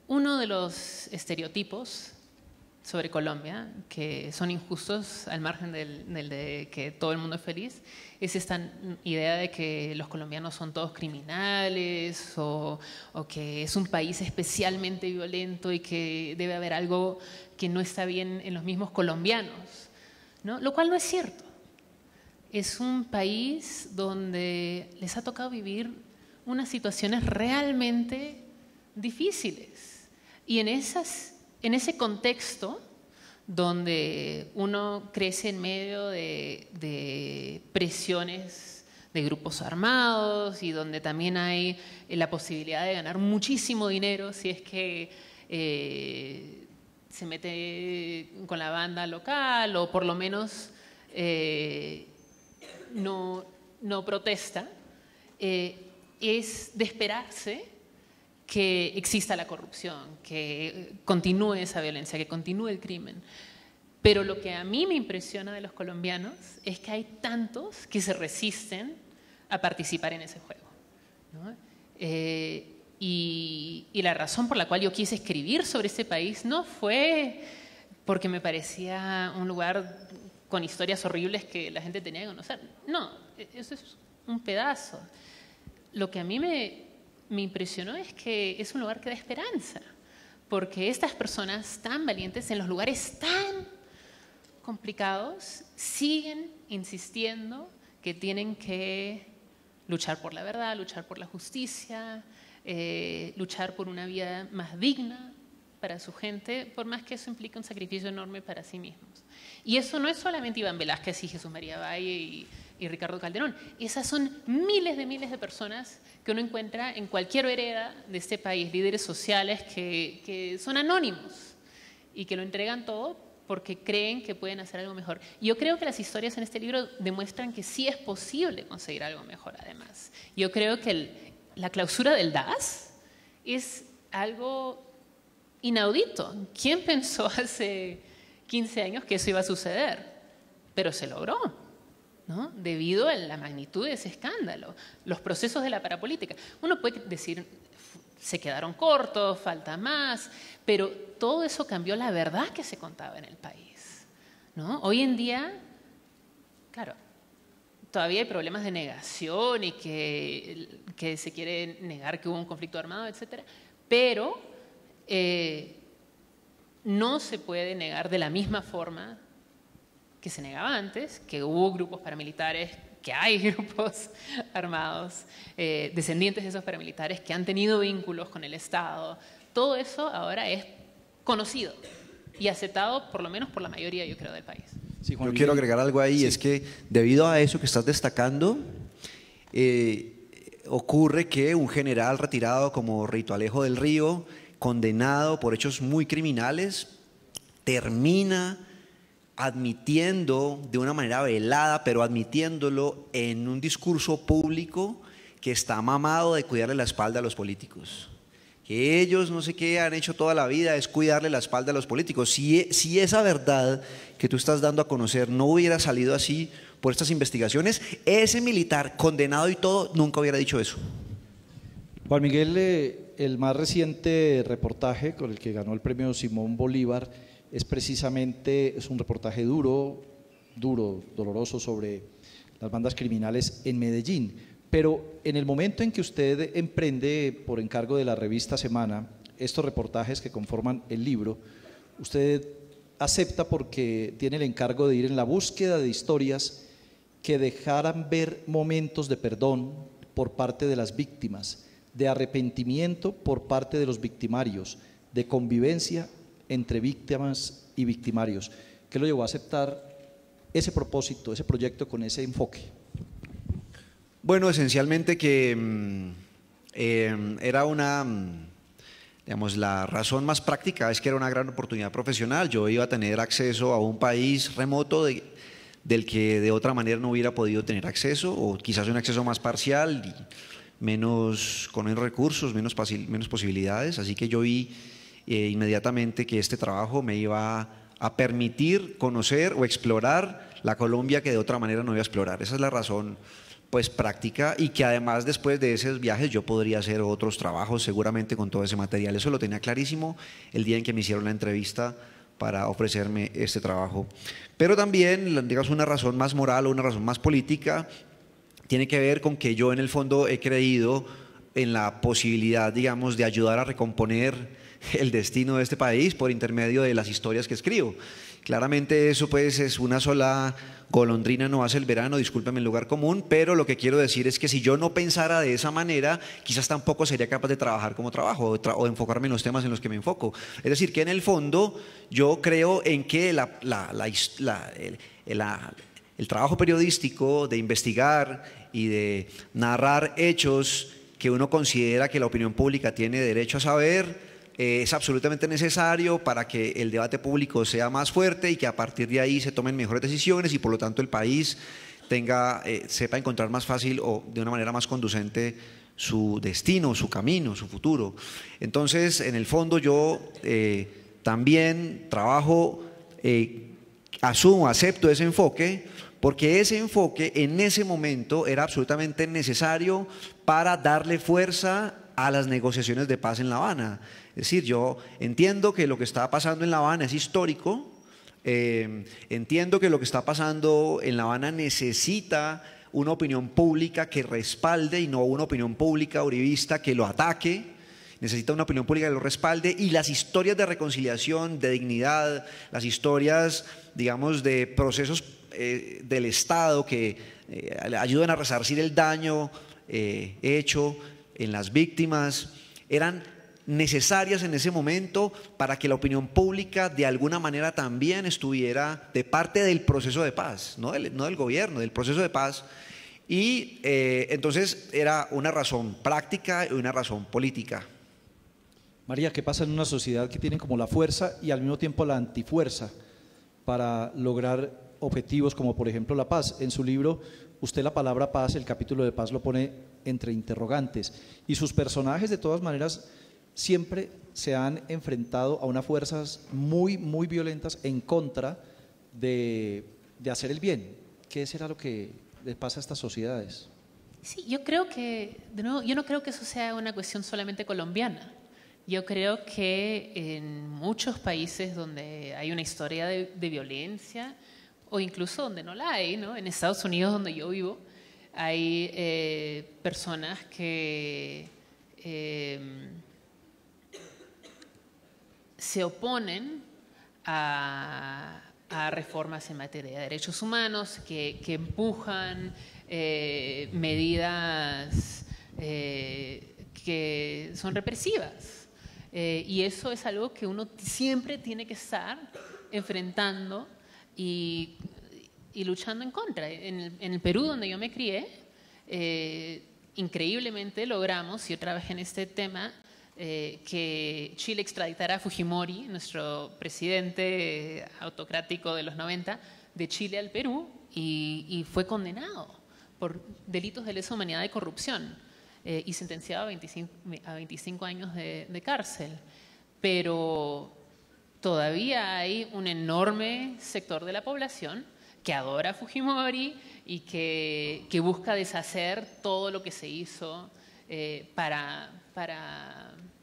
S4: Uno de los estereotipos sobre Colombia, que son injustos al margen del de que todo el mundo es feliz, es esta idea de que los colombianos son todos criminales o que es un país especialmente violento y que debe haber algo que no está bien en los mismos colombianos, ¿no? Lo cual no es cierto. Es un país donde les ha tocado vivir unas situaciones realmente difíciles. Y en ese contexto, donde uno crece en medio de presiones de grupos armados y donde también hay la posibilidad de ganar muchísimo dinero si es que se mete con la banda local o por lo menos no protesta, es de esperarse que exista la corrupción, que continúe esa violencia, que continúe el crimen. Pero lo que a mí me impresiona de los colombianos es que hay tantos que se resisten a participar en ese juego, ¿no? Y la razón por la cual yo quise escribir sobre este país no fue porque me parecía un lugar con historias horribles que la gente tenía que conocer. No, eso es un pedazo. Lo que a mí me impresionó es que es un lugar que da esperanza, porque estas personas tan valientes en los lugares tan complicados siguen insistiendo que tienen que luchar por la verdad, luchar por la justicia, luchar por una vida más digna para su gente, por más que eso implique un sacrificio enorme para sí mismos. Y eso no es solamente Iván Velázquez y Jesús María Valle y Ricardo Calderón. Esas son miles de personas que uno encuentra en cualquier vereda de este país, líderes sociales que son anónimos y que lo entregan todo porque creen que pueden hacer algo mejor. Y yo creo que las historias en este libro demuestran que sí es posible conseguir algo mejor además. Yo creo que la clausura del DAS es algo inaudito. ¿Quién pensó hace 15 años que eso iba a suceder? Pero se logró, ¿no? Debido a la magnitud de ese escándalo, los procesos de la parapolítica. Uno puede decir, se quedaron cortos, falta más, pero todo eso cambió la verdad que se contaba en el país, ¿no? Hoy en día, claro, todavía hay problemas de negación y que se quiere negar que hubo un conflicto armado, etcétera, pero no se puede negar de la misma forma que se negaba antes, que hubo grupos paramilitares, que hay grupos armados, descendientes de esos paramilitares que han tenido vínculos con el Estado. Todo eso ahora es conocido y aceptado por lo menos por la mayoría, yo creo, del país.
S3: Sí,
S5: yo quiero agregar algo ahí, es que debido a eso que estás destacando, ocurre que un general retirado como Rito Alejo del Río, condenado por hechos muy criminales, termina admitiendo de una manera velada, pero admitiéndolo en un discurso público que está mamado de cuidarle la espalda a los políticos. Que ellos no sé qué han hecho toda la vida es cuidarle la espalda a los políticos. Si esa verdad que tú estás dando a conocer no hubiera salido así por estas investigaciones, ese militar condenado y todo nunca hubiera dicho eso.
S3: Juan Miguel, el más reciente reportaje con el que ganó el premio Simón Bolívar es un reportaje duro, doloroso sobre las bandas criminales en Medellín. Pero en el momento en que usted emprende, por encargo de la revista Semana, estos reportajes que conforman el libro, usted acepta porque tiene el encargo de ir en la búsqueda de historias que dejaran ver momentos de perdón por parte de las víctimas, de arrepentimiento por parte de los victimarios, de convivencia entre víctimas y victimarios. ¿Qué lo llevó a aceptar ese propósito, ese proyecto con ese enfoque? Bueno,
S5: esencialmente que era Digamos, la razón más práctica es que era una gran oportunidad profesional. Yo iba a tener acceso a un país remoto del que de otra manera no hubiera podido tener acceso, o quizás un acceso más parcial y con menos recursos, menos posibilidades. Así que yo vi inmediatamente que este trabajo me iba a permitir conocer o explorar la Colombia que de otra manera no iba a explorar. Esa es la razón pues práctica, y que además después de esos viajes yo podría hacer otros trabajos seguramente con todo ese material. Eso lo tenía clarísimo el día en que me hicieron la entrevista para ofrecerme este trabajo. Pero también, digamos, una razón más moral o una razón más política tiene que ver con que yo en el fondo he creído en la posibilidad, digamos, de ayudar a recomponer el destino de este país por intermedio de las historias que escribo. Claramente eso pues es una sola golondrina no hace el verano, discúlpeme el lugar común, pero lo que quiero decir es que si yo no pensara de esa manera, quizás tampoco sería capaz de trabajar como trabajo o enfocarme en los temas en los que me enfoco. Es decir, que en el fondo yo creo en que el trabajo periodístico de investigar y de narrar hechos que uno considera que la opinión pública tiene derecho a saber, es absolutamente necesario para que el debate público sea más fuerte y que a partir de ahí se tomen mejores decisiones y por lo tanto el país sepa encontrar más fácil o de una manera más conducente su destino, su camino, su futuro. Entonces, en el fondo yo también trabajo, acepto ese enfoque, porque ese enfoque en ese momento era absolutamente necesario para darle fuerza a las negociaciones de paz en La Habana. Es decir, yo entiendo que lo que está pasando en La Habana es histórico, entiendo que lo que está pasando en La Habana necesita una opinión pública que respalde y no una opinión pública uribista que lo ataque, necesita una opinión pública que lo respalde, y las historias de reconciliación, de dignidad, las historias, digamos, de procesos del Estado que ayudan a resarcir el daño hecho en las víctimas, eran necesarias en ese momento para que la opinión pública de alguna manera también estuviera de parte del proceso de paz, no del gobierno, del proceso de paz. Y entonces era una razón práctica y una razón política.
S3: María, ¿qué pasa en una sociedad que tiene como la fuerza y al mismo tiempo la antifuerza para lograr objetivos como por ejemplo la paz? En su libro, usted la palabra paz, el capítulo de paz lo pone entre interrogantes, y sus personajes de todas maneras siempre se han enfrentado a unas fuerzas muy, muy violentas en contra de hacer el bien. ¿Qué será lo que le pasa a estas sociedades?
S4: Sí, yo creo que, de nuevo, yo no creo que eso sea una cuestión solamente colombiana. Yo creo que en muchos países donde hay una historia de violencia, o incluso donde no la hay, ¿no? En Estados Unidos, donde yo vivo, hay personas que se oponen a reformas en materia de derechos humanos, que empujan medidas que son represivas. Y eso es algo que uno siempre tiene que estar enfrentando y luchando en contra. En el Perú, donde yo me crié, increíblemente logramos, y yo trabajé en este tema, que Chile extraditara a Fujimori, nuestro presidente autocrático de los 90, de Chile al Perú, y fue condenado por delitos de lesa humanidad y corrupción, y sentenciado a 25 años de cárcel. Pero todavía hay un enorme sector de la población que adora a Fujimori y que busca deshacer todo lo que se hizo para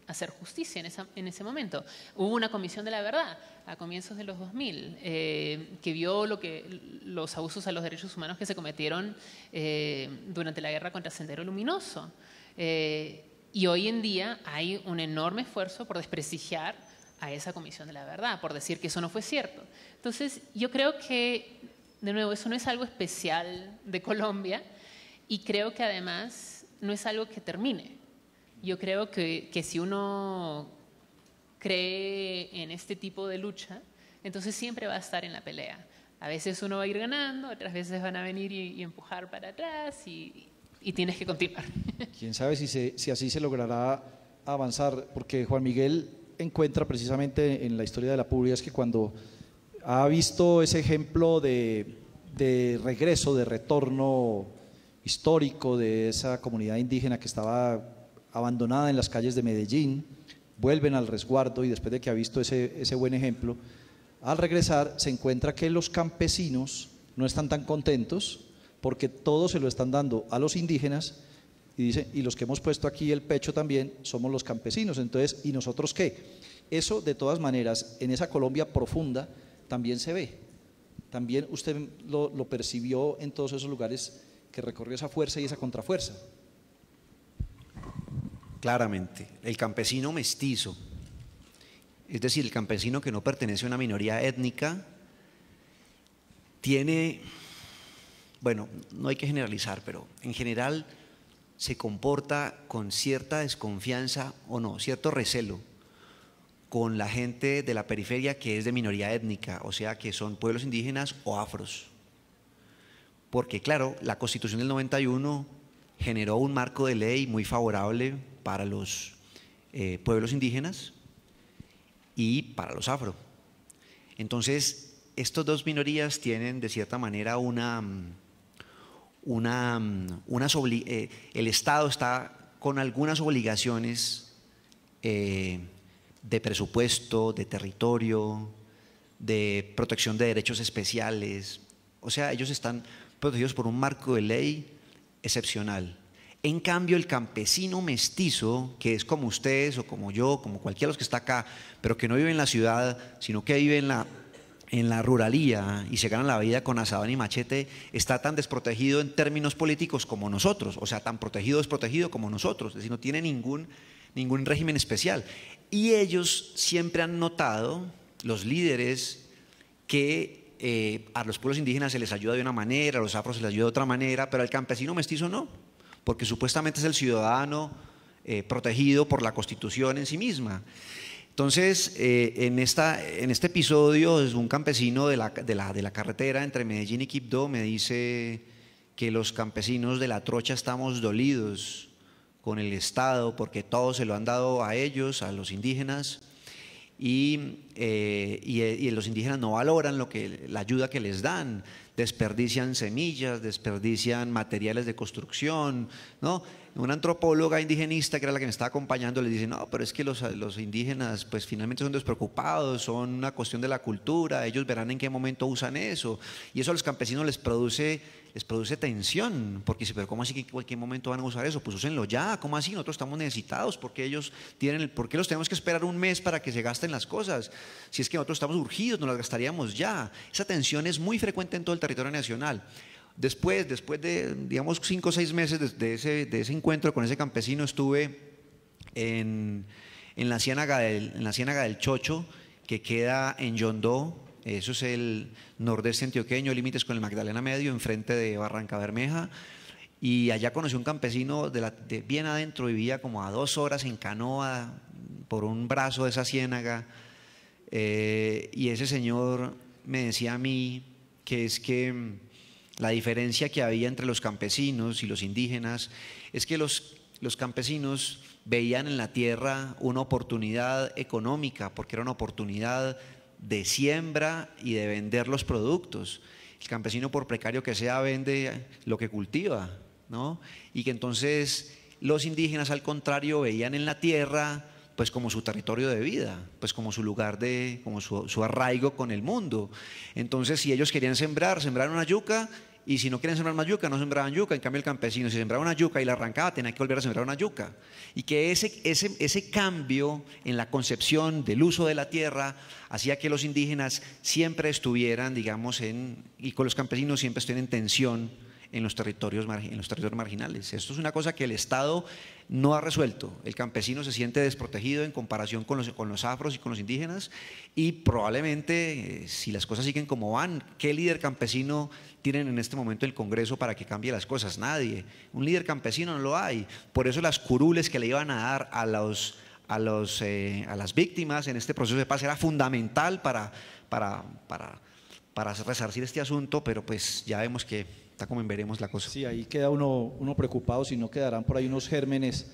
S4: hacer justicia en ese momento. Hubo una comisión de la verdad a comienzos de los 2000 que vio los abusos a los derechos humanos que se cometieron durante la guerra contra Sendero Luminoso. Y hoy en día hay un enorme esfuerzo por desprestigiar a esa comisión de la verdad, por decir que eso no fue cierto. Entonces, yo creo que, de nuevo, eso no es algo especial de Colombia, y creo que además no es algo que termine. Yo creo que si uno cree en este tipo de lucha, entonces siempre va a estar en la pelea. A veces uno va a ir ganando, otras veces van a venir y empujar para atrás, y tienes que continuar.
S3: Quién sabe si así se logrará avanzar, porque Juan Miguel encuentra precisamente en la historia de la Puglia es que cuando ha visto ese ejemplo de regreso, de retorno histórico de esa comunidad indígena que estaba abandonada en las calles de Medellín, vuelven al resguardo y después de que ha visto ese buen ejemplo, al regresar se encuentra que los campesinos no están tan contentos porque todo se lo están dando a los indígenas y dice, y los que hemos puesto aquí el pecho también somos los campesinos, entonces, ¿y nosotros qué? Eso de todas maneras, en esa Colombia profunda también se ve, también usted lo percibió en todos esos lugares que recorrió esa fuerza y esa contrafuerza.
S5: Claramente, el campesino mestizo, es decir, el campesino que no pertenece a una minoría étnica, tiene, bueno, no hay que generalizar, pero en general se comporta con cierta desconfianza o no, cierto recelo con la gente de la periferia que es de minoría étnica, o sea, que son pueblos indígenas o afros. Porque claro, la Constitución del 91 generó un marco de ley muy favorable para los pueblos indígenas y para los afro. Entonces, estas dos minorías tienen de cierta manera el Estado está con algunas obligaciones de presupuesto, de territorio, de protección de derechos especiales. O sea, ellos están protegidos por un marco de ley excepcional. En cambio, el campesino mestizo, que es como ustedes o como yo, como cualquiera de los que está acá, pero que no vive en la ciudad, sino que vive en la ruralía y se gana la vida con asadón y machete, está tan desprotegido en términos políticos como nosotros, o sea, tan protegido, desprotegido como nosotros, es decir, no tiene ningún régimen especial. Y ellos siempre han notado, los líderes, que a los pueblos indígenas se les ayuda de una manera, a los afros se les ayuda de otra manera, pero al campesino mestizo no, porque supuestamente es el ciudadano protegido por la Constitución en sí misma. Entonces, en este episodio, un campesino de la carretera entre Medellín y Quibdó me dice que los campesinos de La Trocha estamos dolidos con el Estado porque todo se lo han dado a ellos, a los indígenas, y los indígenas no valoran la ayuda que les dan, desperdician semillas, desperdician materiales de construcción, ¿no? Una antropóloga indigenista que era la que me estaba acompañando le dice, no, pero es que los indígenas pues finalmente son despreocupados, son una cuestión de la cultura, ellos verán en qué momento usan eso, y eso a los campesinos les produce tensión, porque dice, pero ¿cómo así que en cualquier momento van a usar eso? Pues úsenlo ya, ¿cómo así? Nosotros estamos necesitados, ¿por qué por qué los tenemos que esperar un mes para que se gasten las cosas? Si es que nosotros estamos urgidos, nos las gastaríamos ya. Esa tensión es muy frecuente en todo el territorio nacional. Después de, digamos, 5 o 6 meses de ese encuentro con ese campesino, estuve en la Ciénaga del Chocho, que queda en Yondó. Eso es el nordeste antioqueño, límites con el Magdalena Medio, enfrente de Barranca Bermeja. Y allá conocí un campesino de bien adentro, vivía como a 2 horas en canoa por un brazo de esa ciénaga. Y ese señor me decía a mí que la diferencia que había entre los campesinos y los indígenas es que los campesinos veían en la tierra una oportunidad económica, porque era una oportunidad de siembra y de vender los productos. El campesino, por precario que sea, vende lo que cultiva, ¿no? Y que entonces los indígenas, al contrario, veían en la tierra pues como su territorio de vida, pues como su lugar como su arraigo con el mundo. Entonces, si ellos querían sembraron una yuca, y si no quieren sembrar más yuca, no sembraban yuca. En cambio, el campesino, si sembraba una yuca y la arrancaba, tenía que volver a sembrar una yuca. Y que ese cambio en la concepción del uso de la tierra hacía que los indígenas siempre estuvieran, digamos, y con los campesinos siempre estuvieran en tensión en los territorios marginales. Esto es una cosa que el Estado no ha resuelto. El campesino se siente desprotegido en comparación con los afros y con los indígenas, y probablemente, si las cosas siguen como van, ¿qué líder campesino tienen en este momento el Congreso para que cambie las cosas? Nadie. Un líder campesino no lo hay. Por eso las curules que le iban a dar a las víctimas en este proceso de paz era fundamental para resarcir este asunto, pero pues ya vemos que está como en veremos la cosa.
S3: Sí, ahí queda uno preocupado si no quedarán por ahí unos gérmenes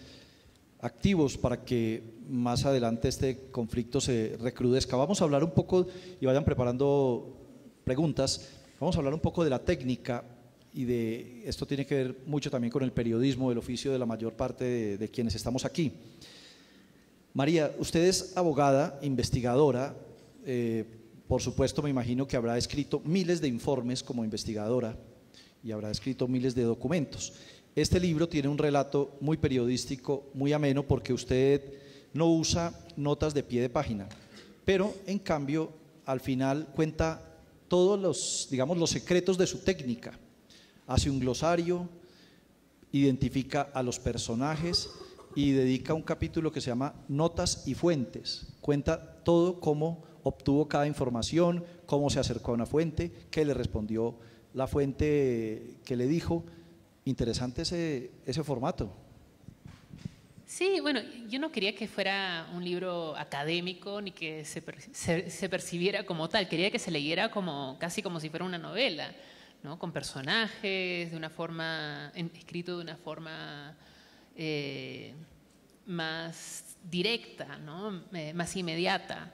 S3: activos para que más adelante este conflicto se recrudezca. Vamos a hablar un poco, y vayan preparando preguntas, vamos a hablar un poco de la técnica, y de esto tiene que ver mucho también con el periodismo, el oficio de la mayor parte de quienes estamos aquí. María, usted es abogada, investigadora, por supuesto me imagino que habrá escrito miles de informes como investigadora y habrá escrito miles de documentos. Este libro tiene un relato muy periodístico, muy ameno, porque usted no usa notas de pie de página, pero en cambio al final cuenta todos los, digamos, los secretos de su técnica. Hace un glosario, identifica a los personajes y dedica un capítulo que se llama Notas y Fuentes. Cuenta todo cómo obtuvo cada información, cómo se acercó a una fuente, qué le respondió la fuente que le dijo. Interesante ese formato.
S4: Sí, bueno, yo no quería que fuera un libro académico ni que se percibiera como tal, quería que se leyera como, casi como si fuera una novela, ¿no? Con personajes, de una forma, escrito de una forma más directa, ¿no? Más inmediata.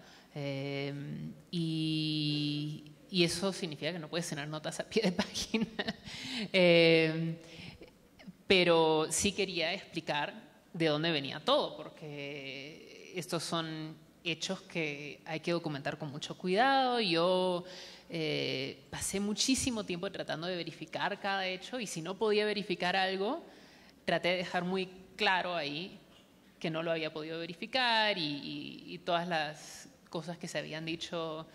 S4: Y eso significa que no puedes tener notas a pie de página. Pero sí quería explicar de dónde venía todo, porque estos son hechos que hay que documentar con mucho cuidado. Yo pasé muchísimo tiempo tratando de verificar cada hecho, y si no podía verificar algo, traté de dejar muy claro ahí que no lo había podido verificar, y todas las cosas que se habían dicho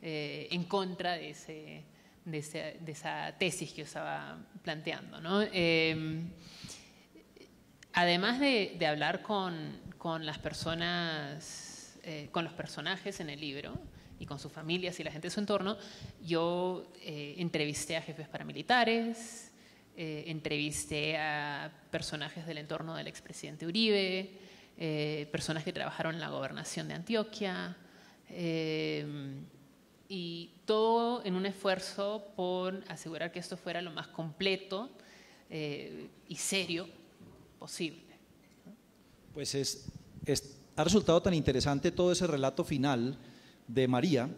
S4: en contra de esa tesis que yo estaba planteando, ¿no? Además de hablar con las personas, con los personajes en el libro y con sus familias y la gente de su entorno, yo entrevisté a jefes paramilitares, entrevisté a personajes del entorno del expresidente Uribe, personas que trabajaron en la gobernación de Antioquia, y todo en un esfuerzo por asegurar que esto fuera lo más completo y serio posible.
S3: Pues ha resultado tan interesante todo ese relato final de María,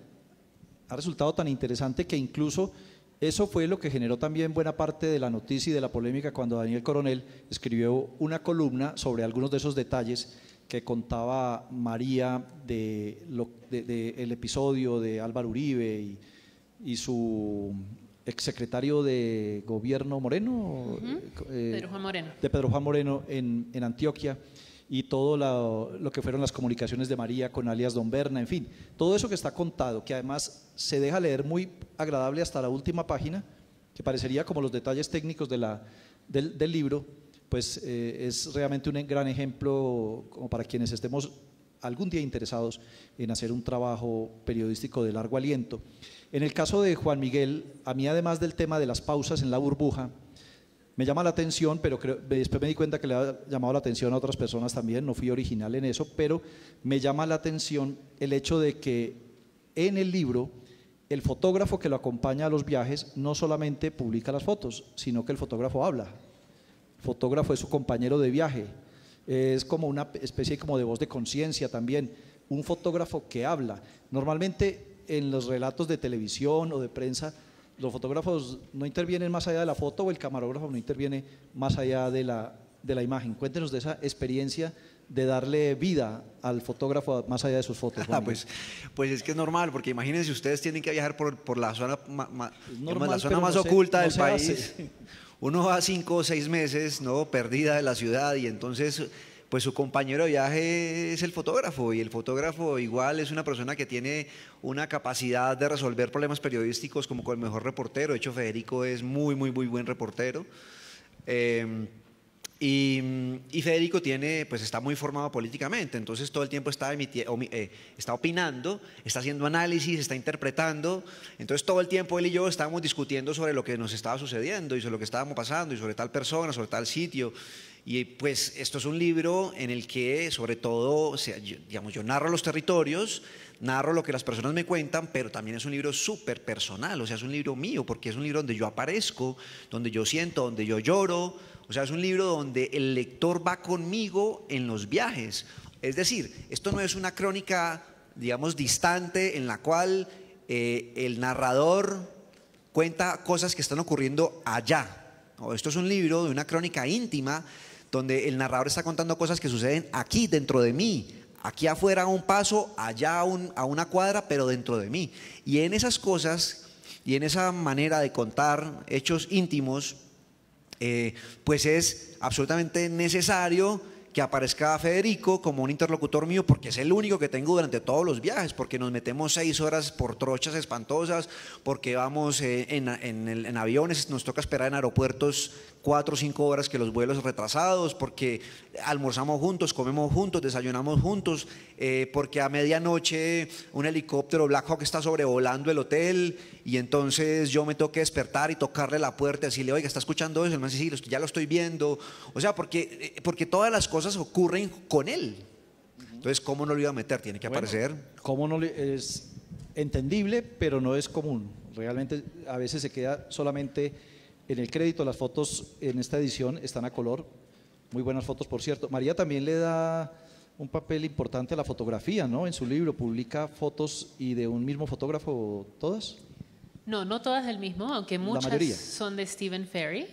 S3: ha resultado tan interesante que incluso eso fue lo que generó también buena parte de la noticia y de la polémica cuando Daniel Coronel escribió una columna sobre algunos de esos detalles que contaba María del episodio de Álvaro Uribe y su exsecretario de gobierno Moreno,
S4: Pedro Juan Moreno.
S3: de Pedro Juan Moreno en Antioquia, y todo lo que fueron las comunicaciones de María con alias Don Berna, en fin, todo eso que está contado, que además se deja leer muy agradable hasta la última página, que parecería como los detalles técnicos del libro, pues es realmente un gran ejemplo como para quienes estemos algún día interesados en hacer un trabajo periodístico de largo aliento. En el caso de Juan Miguel, a mí además del tema de las pausas en la burbuja, me llama la atención, pero después me di cuenta que le ha llamado la atención a otras personas también, no fui original en eso, pero me llama la atención el hecho de que en el libro el fotógrafo que lo acompaña a los viajes no solamente publica las fotos, sino que el fotógrafo habla. El fotógrafo es su compañero de viaje, es como una especie como de voz de conciencia también, un fotógrafo que habla. Normalmente en los relatos de televisión o de prensa, los fotógrafos no intervienen más allá de la foto, o el camarógrafo no interviene más allá de la imagen. Cuéntenos de esa experiencia de darle vida al fotógrafo más allá de sus fotos.
S5: Pues es que es normal, porque imagínense, ustedes tienen que viajar por la zona,
S3: normal,
S5: la zona más oculta del país.
S3: Hace.
S5: Uno va 5 o 6 meses, ¿no?, perdida de la ciudad, y entonces pues su compañero de viaje es el fotógrafo, y el fotógrafo igual es una persona que tiene una capacidad de resolver problemas periodísticos como con el mejor reportero. De hecho, Federico es muy buen reportero. Y Federico está muy formado políticamente, entonces todo el tiempo está opinando, está haciendo análisis, está interpretando. Entonces todo el tiempo él y yo estábamos discutiendo sobre lo que nos estaba sucediendo y sobre lo que estábamos pasando y sobre tal persona, sobre tal sitio. Y pues esto es un libro en el que sobre todo, yo narro los territorios, narro lo que las personas me cuentan, pero también es un libro súper personal, o sea, es un libro mío, porque es un libro donde yo aparezco, donde yo siento, donde yo lloro. O O sea, es un libro donde el lector va conmigo en los viajes. Es decir, esto no es una crónica, digamos, distante en la cual el narrador cuenta cosas que están ocurriendo allá. No, esto es un libro de una crónica íntima donde el narrador está contando cosas que suceden aquí dentro de mí, aquí afuera a un paso, allá a una cuadra, pero dentro de mí. Y en esas cosas y en esa manera de contar hechos íntimos, pues es absolutamente necesario que aparezca Federico como un interlocutor mío, porque es el único que tengo durante todos los viajes, porque nos metemos 6 horas por trochas espantosas, porque vamos en aviones, nos toca esperar en aeropuertos 4 o 5 horas que los vuelos retrasados, porque almorzamos juntos, comemos juntos, desayunamos juntos, porque a medianoche un helicóptero Black Hawk está sobrevolando el hotel y entonces yo me tengo que despertar y tocarle la puerta y decirle, oiga, ¿está escuchando eso? El man dice, sí, ya lo estoy viendo. O sea, porque todas las cosas ocurren con él. Entonces, ¿cómo no lo iba a meter? Tiene que aparecer.
S3: ¿Cómo no es entendible, pero no es común? Realmente a veces se queda solamente en el crédito. Las fotos en esta edición están a color, muy buenas fotos, por cierto. María también le da un papel importante a la fotografía, ¿no? En su libro publica fotos y de un mismo fotógrafo, ¿todas?
S4: No, no todas del mismo, aunque muchas son de Stephen Ferry,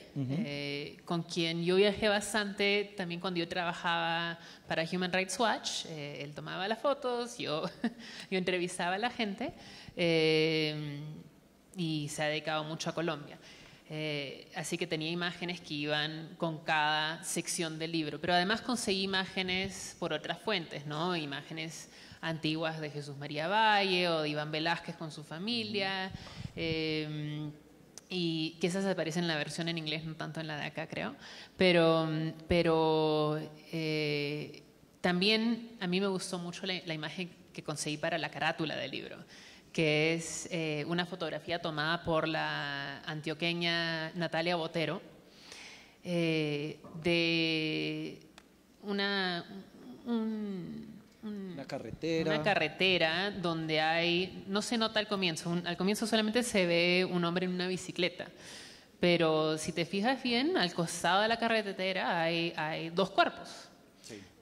S4: con quien yo viajé bastante también cuando yo trabajaba para Human Rights Watch. Él tomaba las fotos, yo entrevistaba a la gente y se ha dedicado mucho a Colombia. Así que tenía imágenes que iban con cada sección del libro, pero además conseguí imágenes por otras fuentes, ¿no? Imágenes antiguas de Jesús María Valle o de Iván Velázquez con su familia, y que esas aparecen en la versión en inglés, no tanto en la de acá, creo. Pero también a mí me gustó mucho la imagen que conseguí para la carátula del libro, que es una fotografía tomada por la antioqueña Natalia Botero, de una carretera donde hay, no se nota al comienzo solamente se ve un hombre en una bicicleta, pero si te fijas bien, al costado de la carretera hay 2 cuerpos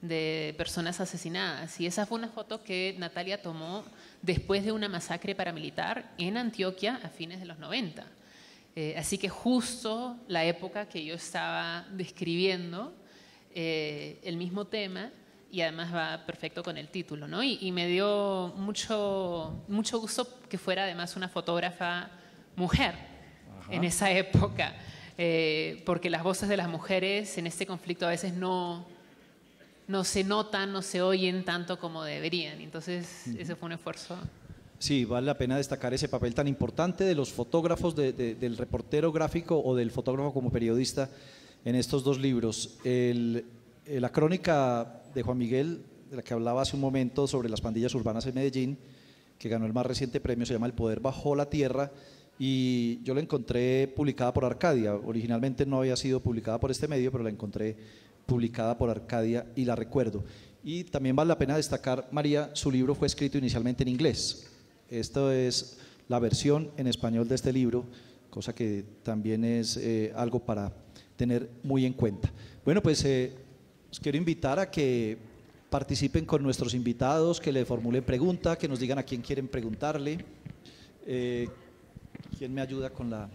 S4: de personas asesinadas, y esa fue una foto que Natalia tomó después de una masacre paramilitar en Antioquia a fines de los 90. Así que justo la época que yo estaba describiendo, el mismo tema, y además va perfecto con el título, ¿no? Y me dio mucho gusto que fuera además una fotógrafa mujer en esa época, porque las voces de las mujeres en este conflicto a veces no se notan, no se oyen tanto como deberían. Entonces, ese fue un esfuerzo.
S3: Sí, vale la pena destacar ese papel tan importante de los fotógrafos, del reportero gráfico o del fotógrafo como periodista en estos 2 libros. La crónica de Juan Miguel, de la que hablaba hace un momento, sobre las pandillas urbanas en Medellín, que ganó el más reciente premio, se llama El poder bajo la tierra, y yo la encontré publicada por Arcadia. Originalmente no había sido publicada por este medio, pero la encontré publicada por Arcadia y la recuerdo. Y también vale la pena destacar, María, su libro fue escrito inicialmente en inglés. Esto es la versión en español de este libro, cosa que también es algo para tener muy en cuenta. Bueno, pues os quiero invitar a que participen con nuestros invitados, que le formulen preguntas, que nos digan a quién quieren preguntarle. ¿Quién me ayuda con la...?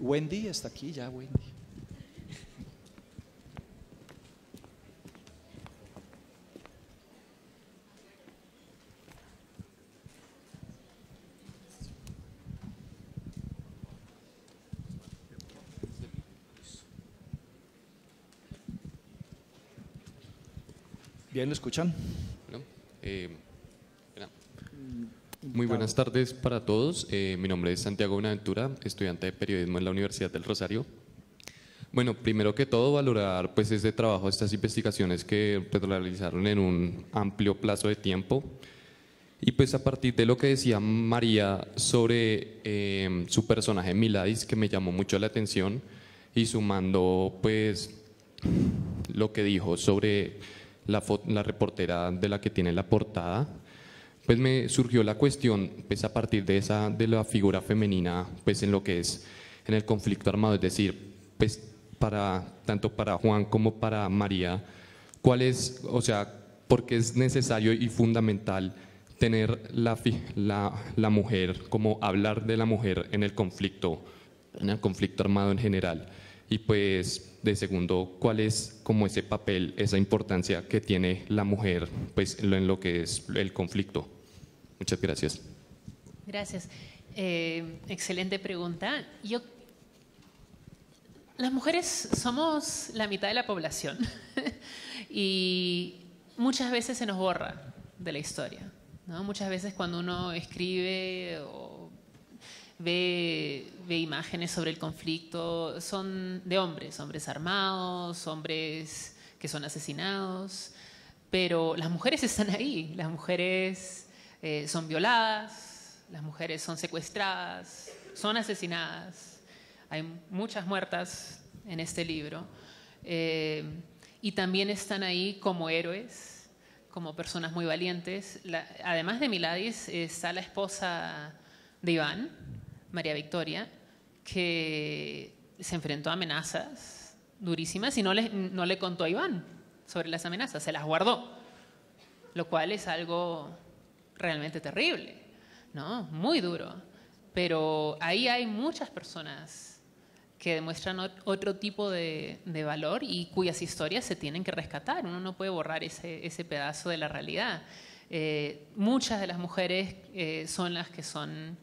S3: Wendy, está aquí ya, Wendy. Bien, ¿lo escuchan?
S6: Bueno, muy buenas tardes para todos. Mi nombre es Santiago Buenaventura, estudiante de periodismo en la Universidad del Rosario. Bueno, primero que todo, valorar pues este trabajo, estas investigaciones que pues, realizaron en un amplio plazo de tiempo. Y pues a partir de lo que decía María sobre su personaje Miladis, que me llamó mucho la atención, y sumando pues lo que dijo sobre la reportera de la que tiene la portada, pues me surgió la cuestión pues a partir de la figura femenina pues en lo que es en el conflicto armado, es decir, pues tanto para Juan como para María, ¿cuál es, o sea, por qué es necesario y fundamental tener la mujer, como hablar de la mujer en el conflicto armado en general? Y pues, de segundo, ¿cuál es como ese papel, esa importancia que tiene la mujer pues, en lo que es el conflicto? Muchas gracias.
S4: Gracias. Excelente pregunta. Las mujeres somos la mitad de la población y muchas veces se nos borra de la historia, ¿no? Muchas veces cuando uno escribe o ve imágenes sobre el conflicto, son de hombres armados, hombres que son asesinados, pero las mujeres están ahí, las mujeres son violadas, las mujeres son secuestradas, son asesinadas. Hay muchas muertas en este libro y también están ahí como héroes, como personas muy valientes. Además de Miladis está la esposa de Iván, María Victoria, que se enfrentó a amenazas durísimas y no le contó a Iván sobre las amenazas, se las guardó, lo cual es algo realmente terrible, ¿no? Muy duro. Pero ahí hay muchas personas que demuestran otro tipo de valor y cuyas historias se tienen que rescatar. Uno no puede borrar ese pedazo de la realidad. Muchas de las mujeres son las que son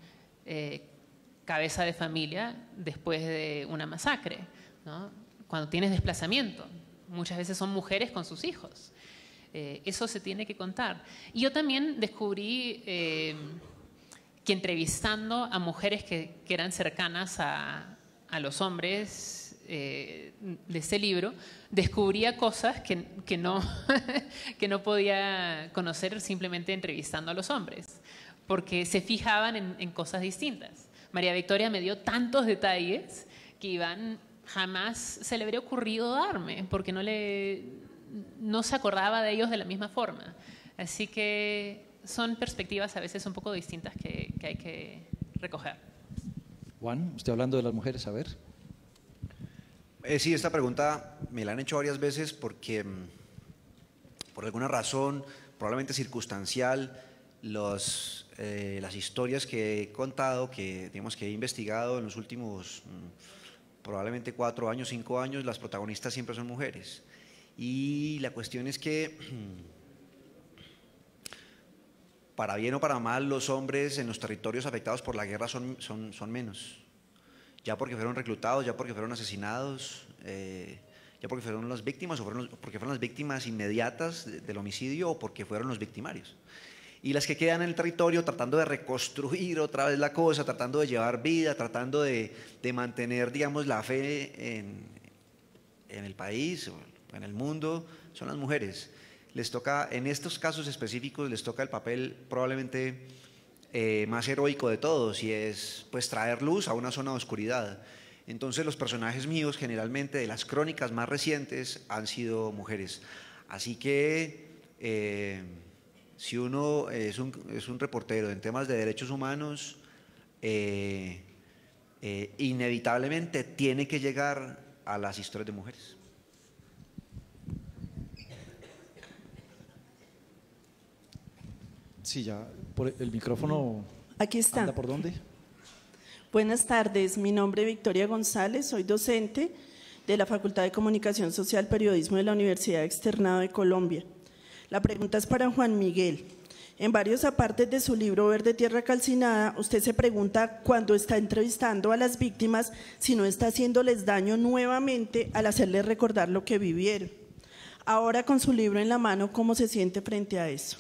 S4: cabeza de familia después de una masacre, ¿no? Cuando tienes desplazamiento, muchas veces son mujeres con sus hijos. Eso se tiene que contar. Y yo también descubrí que entrevistando a mujeres que eran cercanas a los hombres de este libro, descubría cosas que no podía conocer simplemente entrevistando a los hombres, porque se fijaban en cosas distintas. María Victoria me dio tantos detalles que Iván jamás se le habría ocurrido darme, porque no se acordaba de ellos de la misma forma. Así que son perspectivas a veces un poco distintas que hay que recoger.
S3: Juan, usted hablando de las mujeres, a ver.
S5: Sí, esta pregunta me la han hecho varias veces porque por alguna razón, probablemente circunstancial, las historias que he contado, que he investigado en los últimos probablemente 4 años, 5 años, las protagonistas siempre son mujeres. Y la cuestión es que, para bien o para mal, los hombres en los territorios afectados por la guerra son menos. Ya porque fueron reclutados, ya porque fueron asesinados, ya porque fueron las víctimas o porque fueron las víctimas inmediatas del homicidio o porque fueron los victimarios. Y las que quedan en el territorio tratando de reconstruir otra vez la cosa, tratando de llevar vida, tratando de mantener, digamos, la fe en el país o en el mundo, son las mujeres. Les toca, en estos casos específicos, les toca el papel probablemente más heroico de todos, y es pues traer luz a una zona de oscuridad. Entonces los personajes míos generalmente de las crónicas más recientes han sido mujeres. Así que si uno es un reportero en temas de derechos humanos, inevitablemente tiene que llegar a las historias de mujeres.
S3: Sí, ya, por el micrófono.
S7: Aquí está.
S3: ¿Anda por dónde?
S7: Buenas tardes, mi nombre es Victoria González, soy docente de la Facultad de Comunicación Social Periodismo de la Universidad Externado de Colombia. La pregunta es para Juan Miguel. En varios apartes de su libro Verde Tierra Calcinada, usted se pregunta cuando está entrevistando a las víctimas si no está haciéndoles daño nuevamente al hacerles recordar lo que vivieron. Ahora, con su libro en la mano, ¿cómo se siente frente a eso?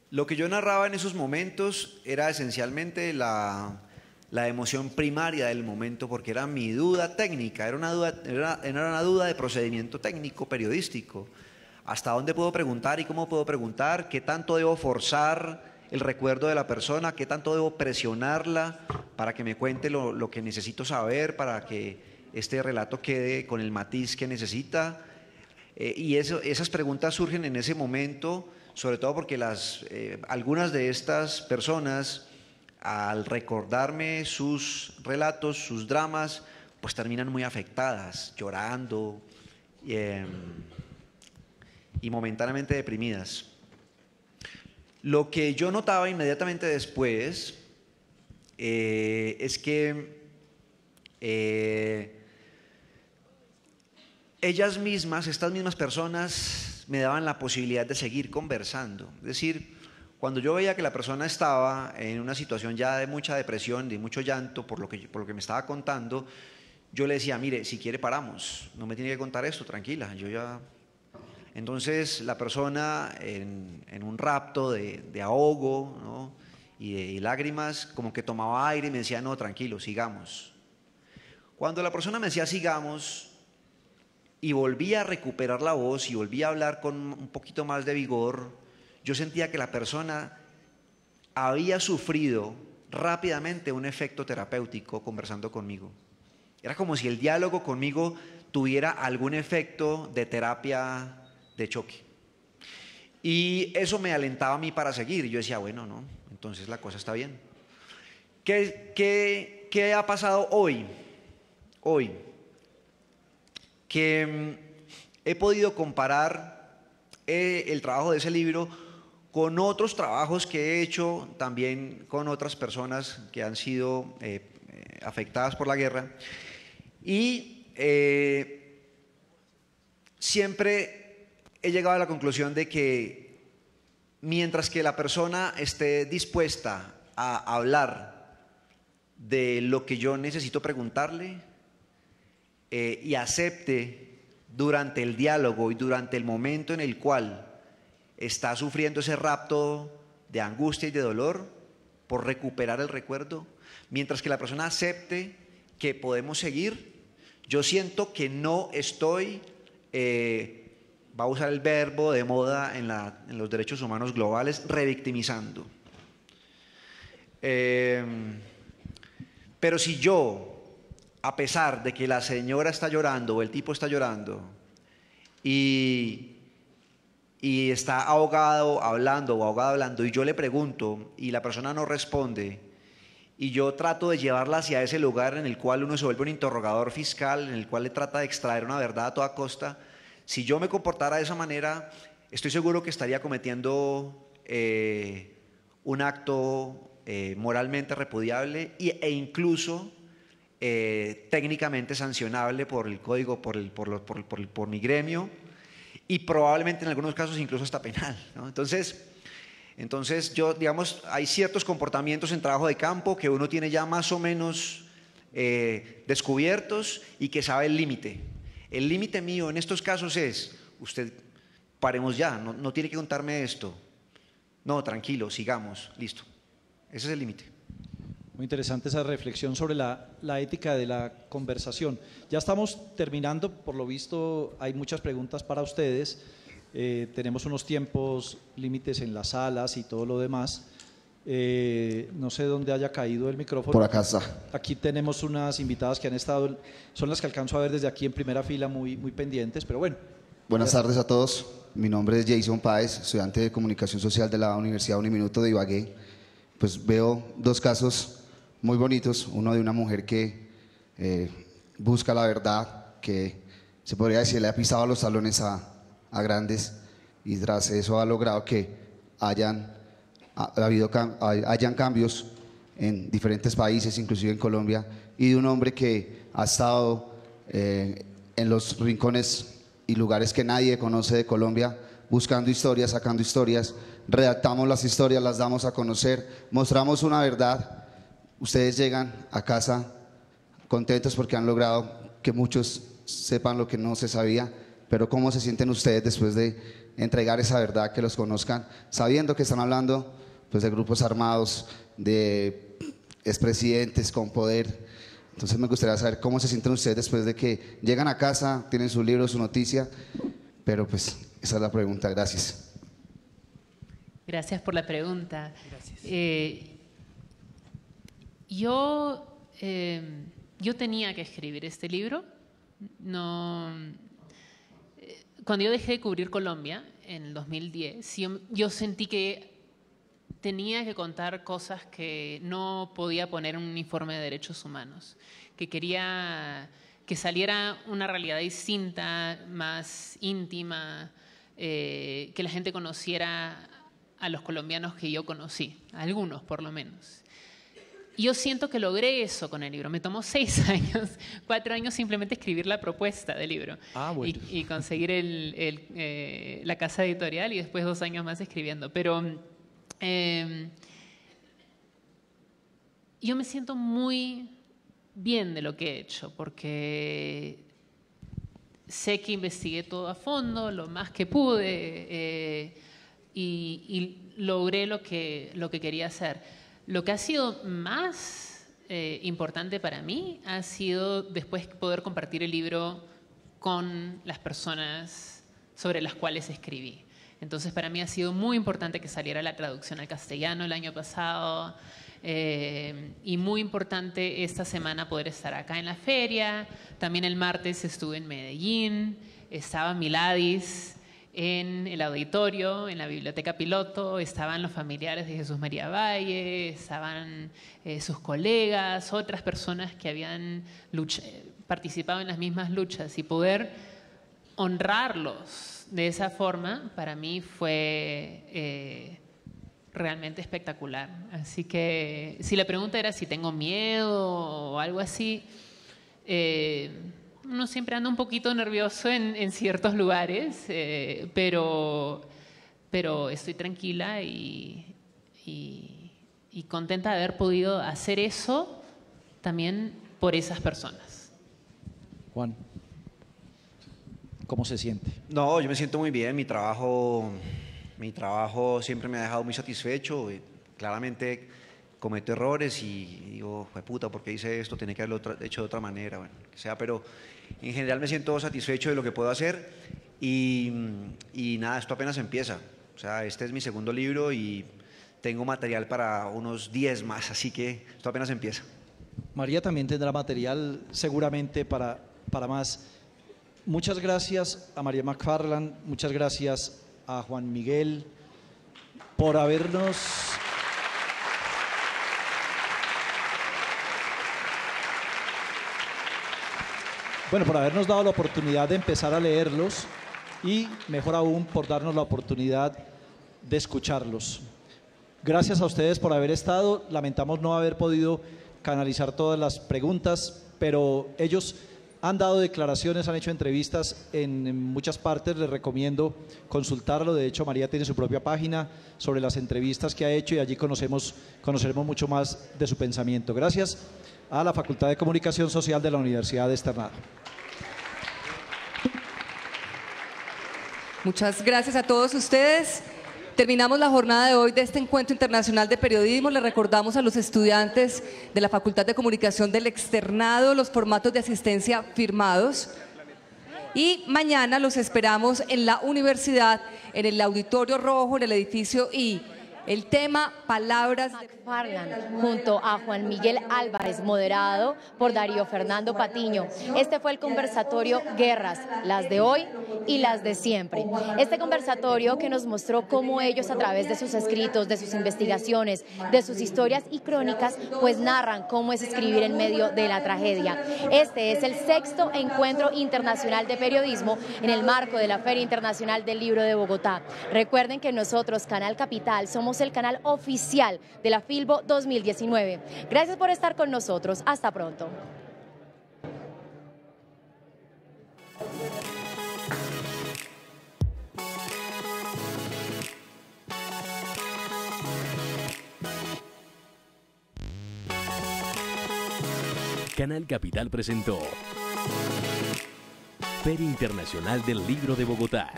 S5: Lo que yo narraba en esos momentos era esencialmente la emoción primaria del momento, porque era mi duda técnica, era una duda de procedimiento técnico periodístico. ¿Hasta dónde puedo preguntar y cómo puedo preguntar? ¿Qué tanto debo forzar el recuerdo de la persona? ¿Qué tanto debo presionarla para que me cuente lo que necesito saber, para que este relato quede con el matiz que necesita? Y esas preguntas surgen en ese momento, sobre todo porque algunas de estas personas al recordarme sus relatos, sus dramas, pues terminan muy afectadas, llorando y momentáneamente deprimidas. Lo que yo notaba inmediatamente después es que ellas mismas, estas mismas personas, me daban la posibilidad de seguir conversando. Es decir, cuando yo veía que la persona estaba en una situación ya de mucha depresión, de mucho llanto por lo que me estaba contando, yo le decía, mire, si quiere paramos, no me tiene que contar esto, tranquila, yo ya... Entonces la persona en un rapto de ahogo, ¿no? y lágrimas, como que tomaba aire y me decía, no, tranquilo, sigamos. Cuando la persona me decía sigamos y volvía a recuperar la voz y volvía a hablar con un poquito más de vigor, yo sentía que la persona había sufrido rápidamente un efecto terapéutico conversando conmigo. Era como si el diálogo conmigo tuviera algún efecto de terapia de choque. Y eso me alentaba a mí para seguir. Y yo decía, bueno, no, entonces la cosa está bien. ¿Qué ha pasado hoy? Hoy, que he podido comparar el trabajo de ese libro con otros trabajos que he hecho también con otras personas que han sido afectadas por la guerra. Y siempre he llegado a la conclusión de que mientras que la persona esté dispuesta a hablar de lo que yo necesito preguntarle y acepte durante el diálogo y durante el momento en el cual está sufriendo ese rapto de angustia y de dolor por recuperar el recuerdo, mientras que la persona acepte que podemos seguir, yo siento que no estoy, va a usar el verbo de moda en los derechos humanos globales, revictimizando. Pero si yo, a pesar de que la señora está llorando o el tipo está llorando y está ahogado hablando o ahogada hablando y yo le pregunto y la persona no responde y yo trato de llevarla hacia ese lugar en el cual uno se vuelve un interrogador fiscal, en el cual le trata de extraer una verdad a toda costa, si yo me comportara de esa manera, estoy seguro que estaría cometiendo un acto moralmente repudiable e incluso técnicamente sancionable por el código, por mi gremio y probablemente en algunos casos incluso hasta penal, ¿no? Entonces yo, digamos, hay ciertos comportamientos en trabajo de campo que uno tiene ya más o menos descubiertos y que sabe el límite. El límite mío en estos casos es, usted, paremos ya, no tiene que contarme esto. No, tranquilo, sigamos, listo. Ese es el límite.
S3: Muy interesante esa reflexión sobre la ética de la conversación. Ya estamos terminando, por lo visto hay muchas preguntas para ustedes. Tenemos unos tiempos límites en las salas y todo lo demás. No sé dónde haya caído el micrófono.
S8: Por acá está.
S3: Aquí tenemos unas invitadas que han estado, son las que alcanzo a ver desde aquí en primera fila, muy pendientes, pero bueno.
S8: Buenas tardes a todos. Mi nombre es Jason Páez, estudiante de Comunicación Social de la Universidad Uniminuto de Ibagué. Pues veo dos casos muy bonitos, uno de una mujer que busca la verdad, que se podría decir le ha pisado los talones a grandes y tras eso ha logrado que hayan cambios en diferentes países, inclusive en Colombia, y de un hombre que ha estado en los rincones y lugares que nadie conoce de Colombia, buscando historias, sacando historias, redactamos las historias, las damos a conocer, mostramos una verdad. Ustedes llegan a casa contentos porque han logrado que muchos sepan lo que no se sabía, pero ¿cómo se sienten ustedes después de entregar esa verdad, que los conozcan, sabiendo que están hablando pues, de grupos armados, de expresidentes con poder? Entonces me gustaría saber cómo se sienten ustedes después de que llegan a casa, tienen su libro, su noticia, pero pues esa es la pregunta. Gracias.
S4: Gracias por la pregunta.
S9: Gracias.
S4: Yo tenía que escribir este libro. Cuando yo dejé de cubrir Colombia en el 2010, yo sentí que tenía que contar cosas que no podía poner en un informe de derechos humanos, que quería que saliera una realidad distinta, más íntima, que la gente conociera a los colombianos que yo conocí, a algunos por lo menos. Y yo siento que logré eso con el libro. Me tomó 6 años, 4 años simplemente escribir la propuesta del libro
S3: Bueno.
S4: y conseguir la casa editorial y después 2 años más escribiendo. Pero yo me siento muy bien de lo que he hecho porque sé que investigué todo a fondo, lo más que pude y logré lo que quería hacer. Lo que ha sido más importante para mí ha sido después poder compartir el libro con las personas sobre las cuales escribí. Entonces, para mí ha sido muy importante que saliera la traducción al castellano el año pasado y muy importante esta semana poder estar acá en la feria. También el martes estuve en Medellín, estaba Miladis en el auditorio, en la biblioteca piloto, estaban los familiares de Jesús María Valle, estaban sus colegas, otras personas que habían participado en las mismas luchas y poder honrarlos de esa forma para mí fue realmente espectacular. Así que si la pregunta era si tengo miedo o algo así, uno siempre anda un poquito nervioso en ciertos lugares, pero estoy tranquila y contenta de haber podido hacer eso también por esas personas.
S3: Juan, ¿cómo se siente?
S5: No, yo me siento muy bien. Mi trabajo siempre me ha dejado muy satisfecho. Claramente cometo errores y digo, puta, ¿por qué hice esto? Tenía que haberlo hecho de otra manera, bueno, que sea, pero en general me siento satisfecho de lo que puedo hacer y nada, esto apenas empieza. O sea, este es mi segundo libro y tengo material para unos 10 más, así que esto apenas empieza.
S3: María también tendrá material seguramente para más. Muchas gracias a María McFarland, muchas gracias a Juan Miguel por habernos dado la oportunidad de empezar a leerlos y, mejor aún, por darnos la oportunidad de escucharlos. Gracias a ustedes por haber estado. Lamentamos no haber podido canalizar todas las preguntas, pero ellos han dado declaraciones, han hecho entrevistas en muchas partes. Les recomiendo consultarlo. De hecho, María tiene su propia página sobre las entrevistas que ha hecho y allí conoceremos mucho más de su pensamiento. Gracias a la Facultad de Comunicación Social de la Universidad de Externado.
S9: Muchas gracias a todos ustedes. Terminamos la jornada de hoy de este Encuentro Internacional de Periodismo. Les recordamos a los estudiantes de la Facultad de Comunicación del Externado los formatos de asistencia firmados. Y mañana los esperamos en la universidad, en el Auditorio Rojo, en el edificio I. El tema, palabras de
S2: McFarland, junto a Juan Miguel Álvarez, moderado por Darío Fernando Patiño. Este fue el conversatorio Guerras, las de hoy y las de siempre. Este conversatorio que nos mostró cómo ellos, a través de sus escritos, de sus investigaciones, de sus historias y crónicas, pues narran cómo es escribir en medio de la tragedia. Este es el 6º Encuentro Internacional de Periodismo en el marco de la Feria Internacional del Libro de Bogotá. Recuerden que nosotros, Canal Capital, somos el canal oficial de la Filbo 2019. Gracias por estar con nosotros. Hasta pronto.
S1: Canal Capital presentó Feria Internacional del Libro de Bogotá.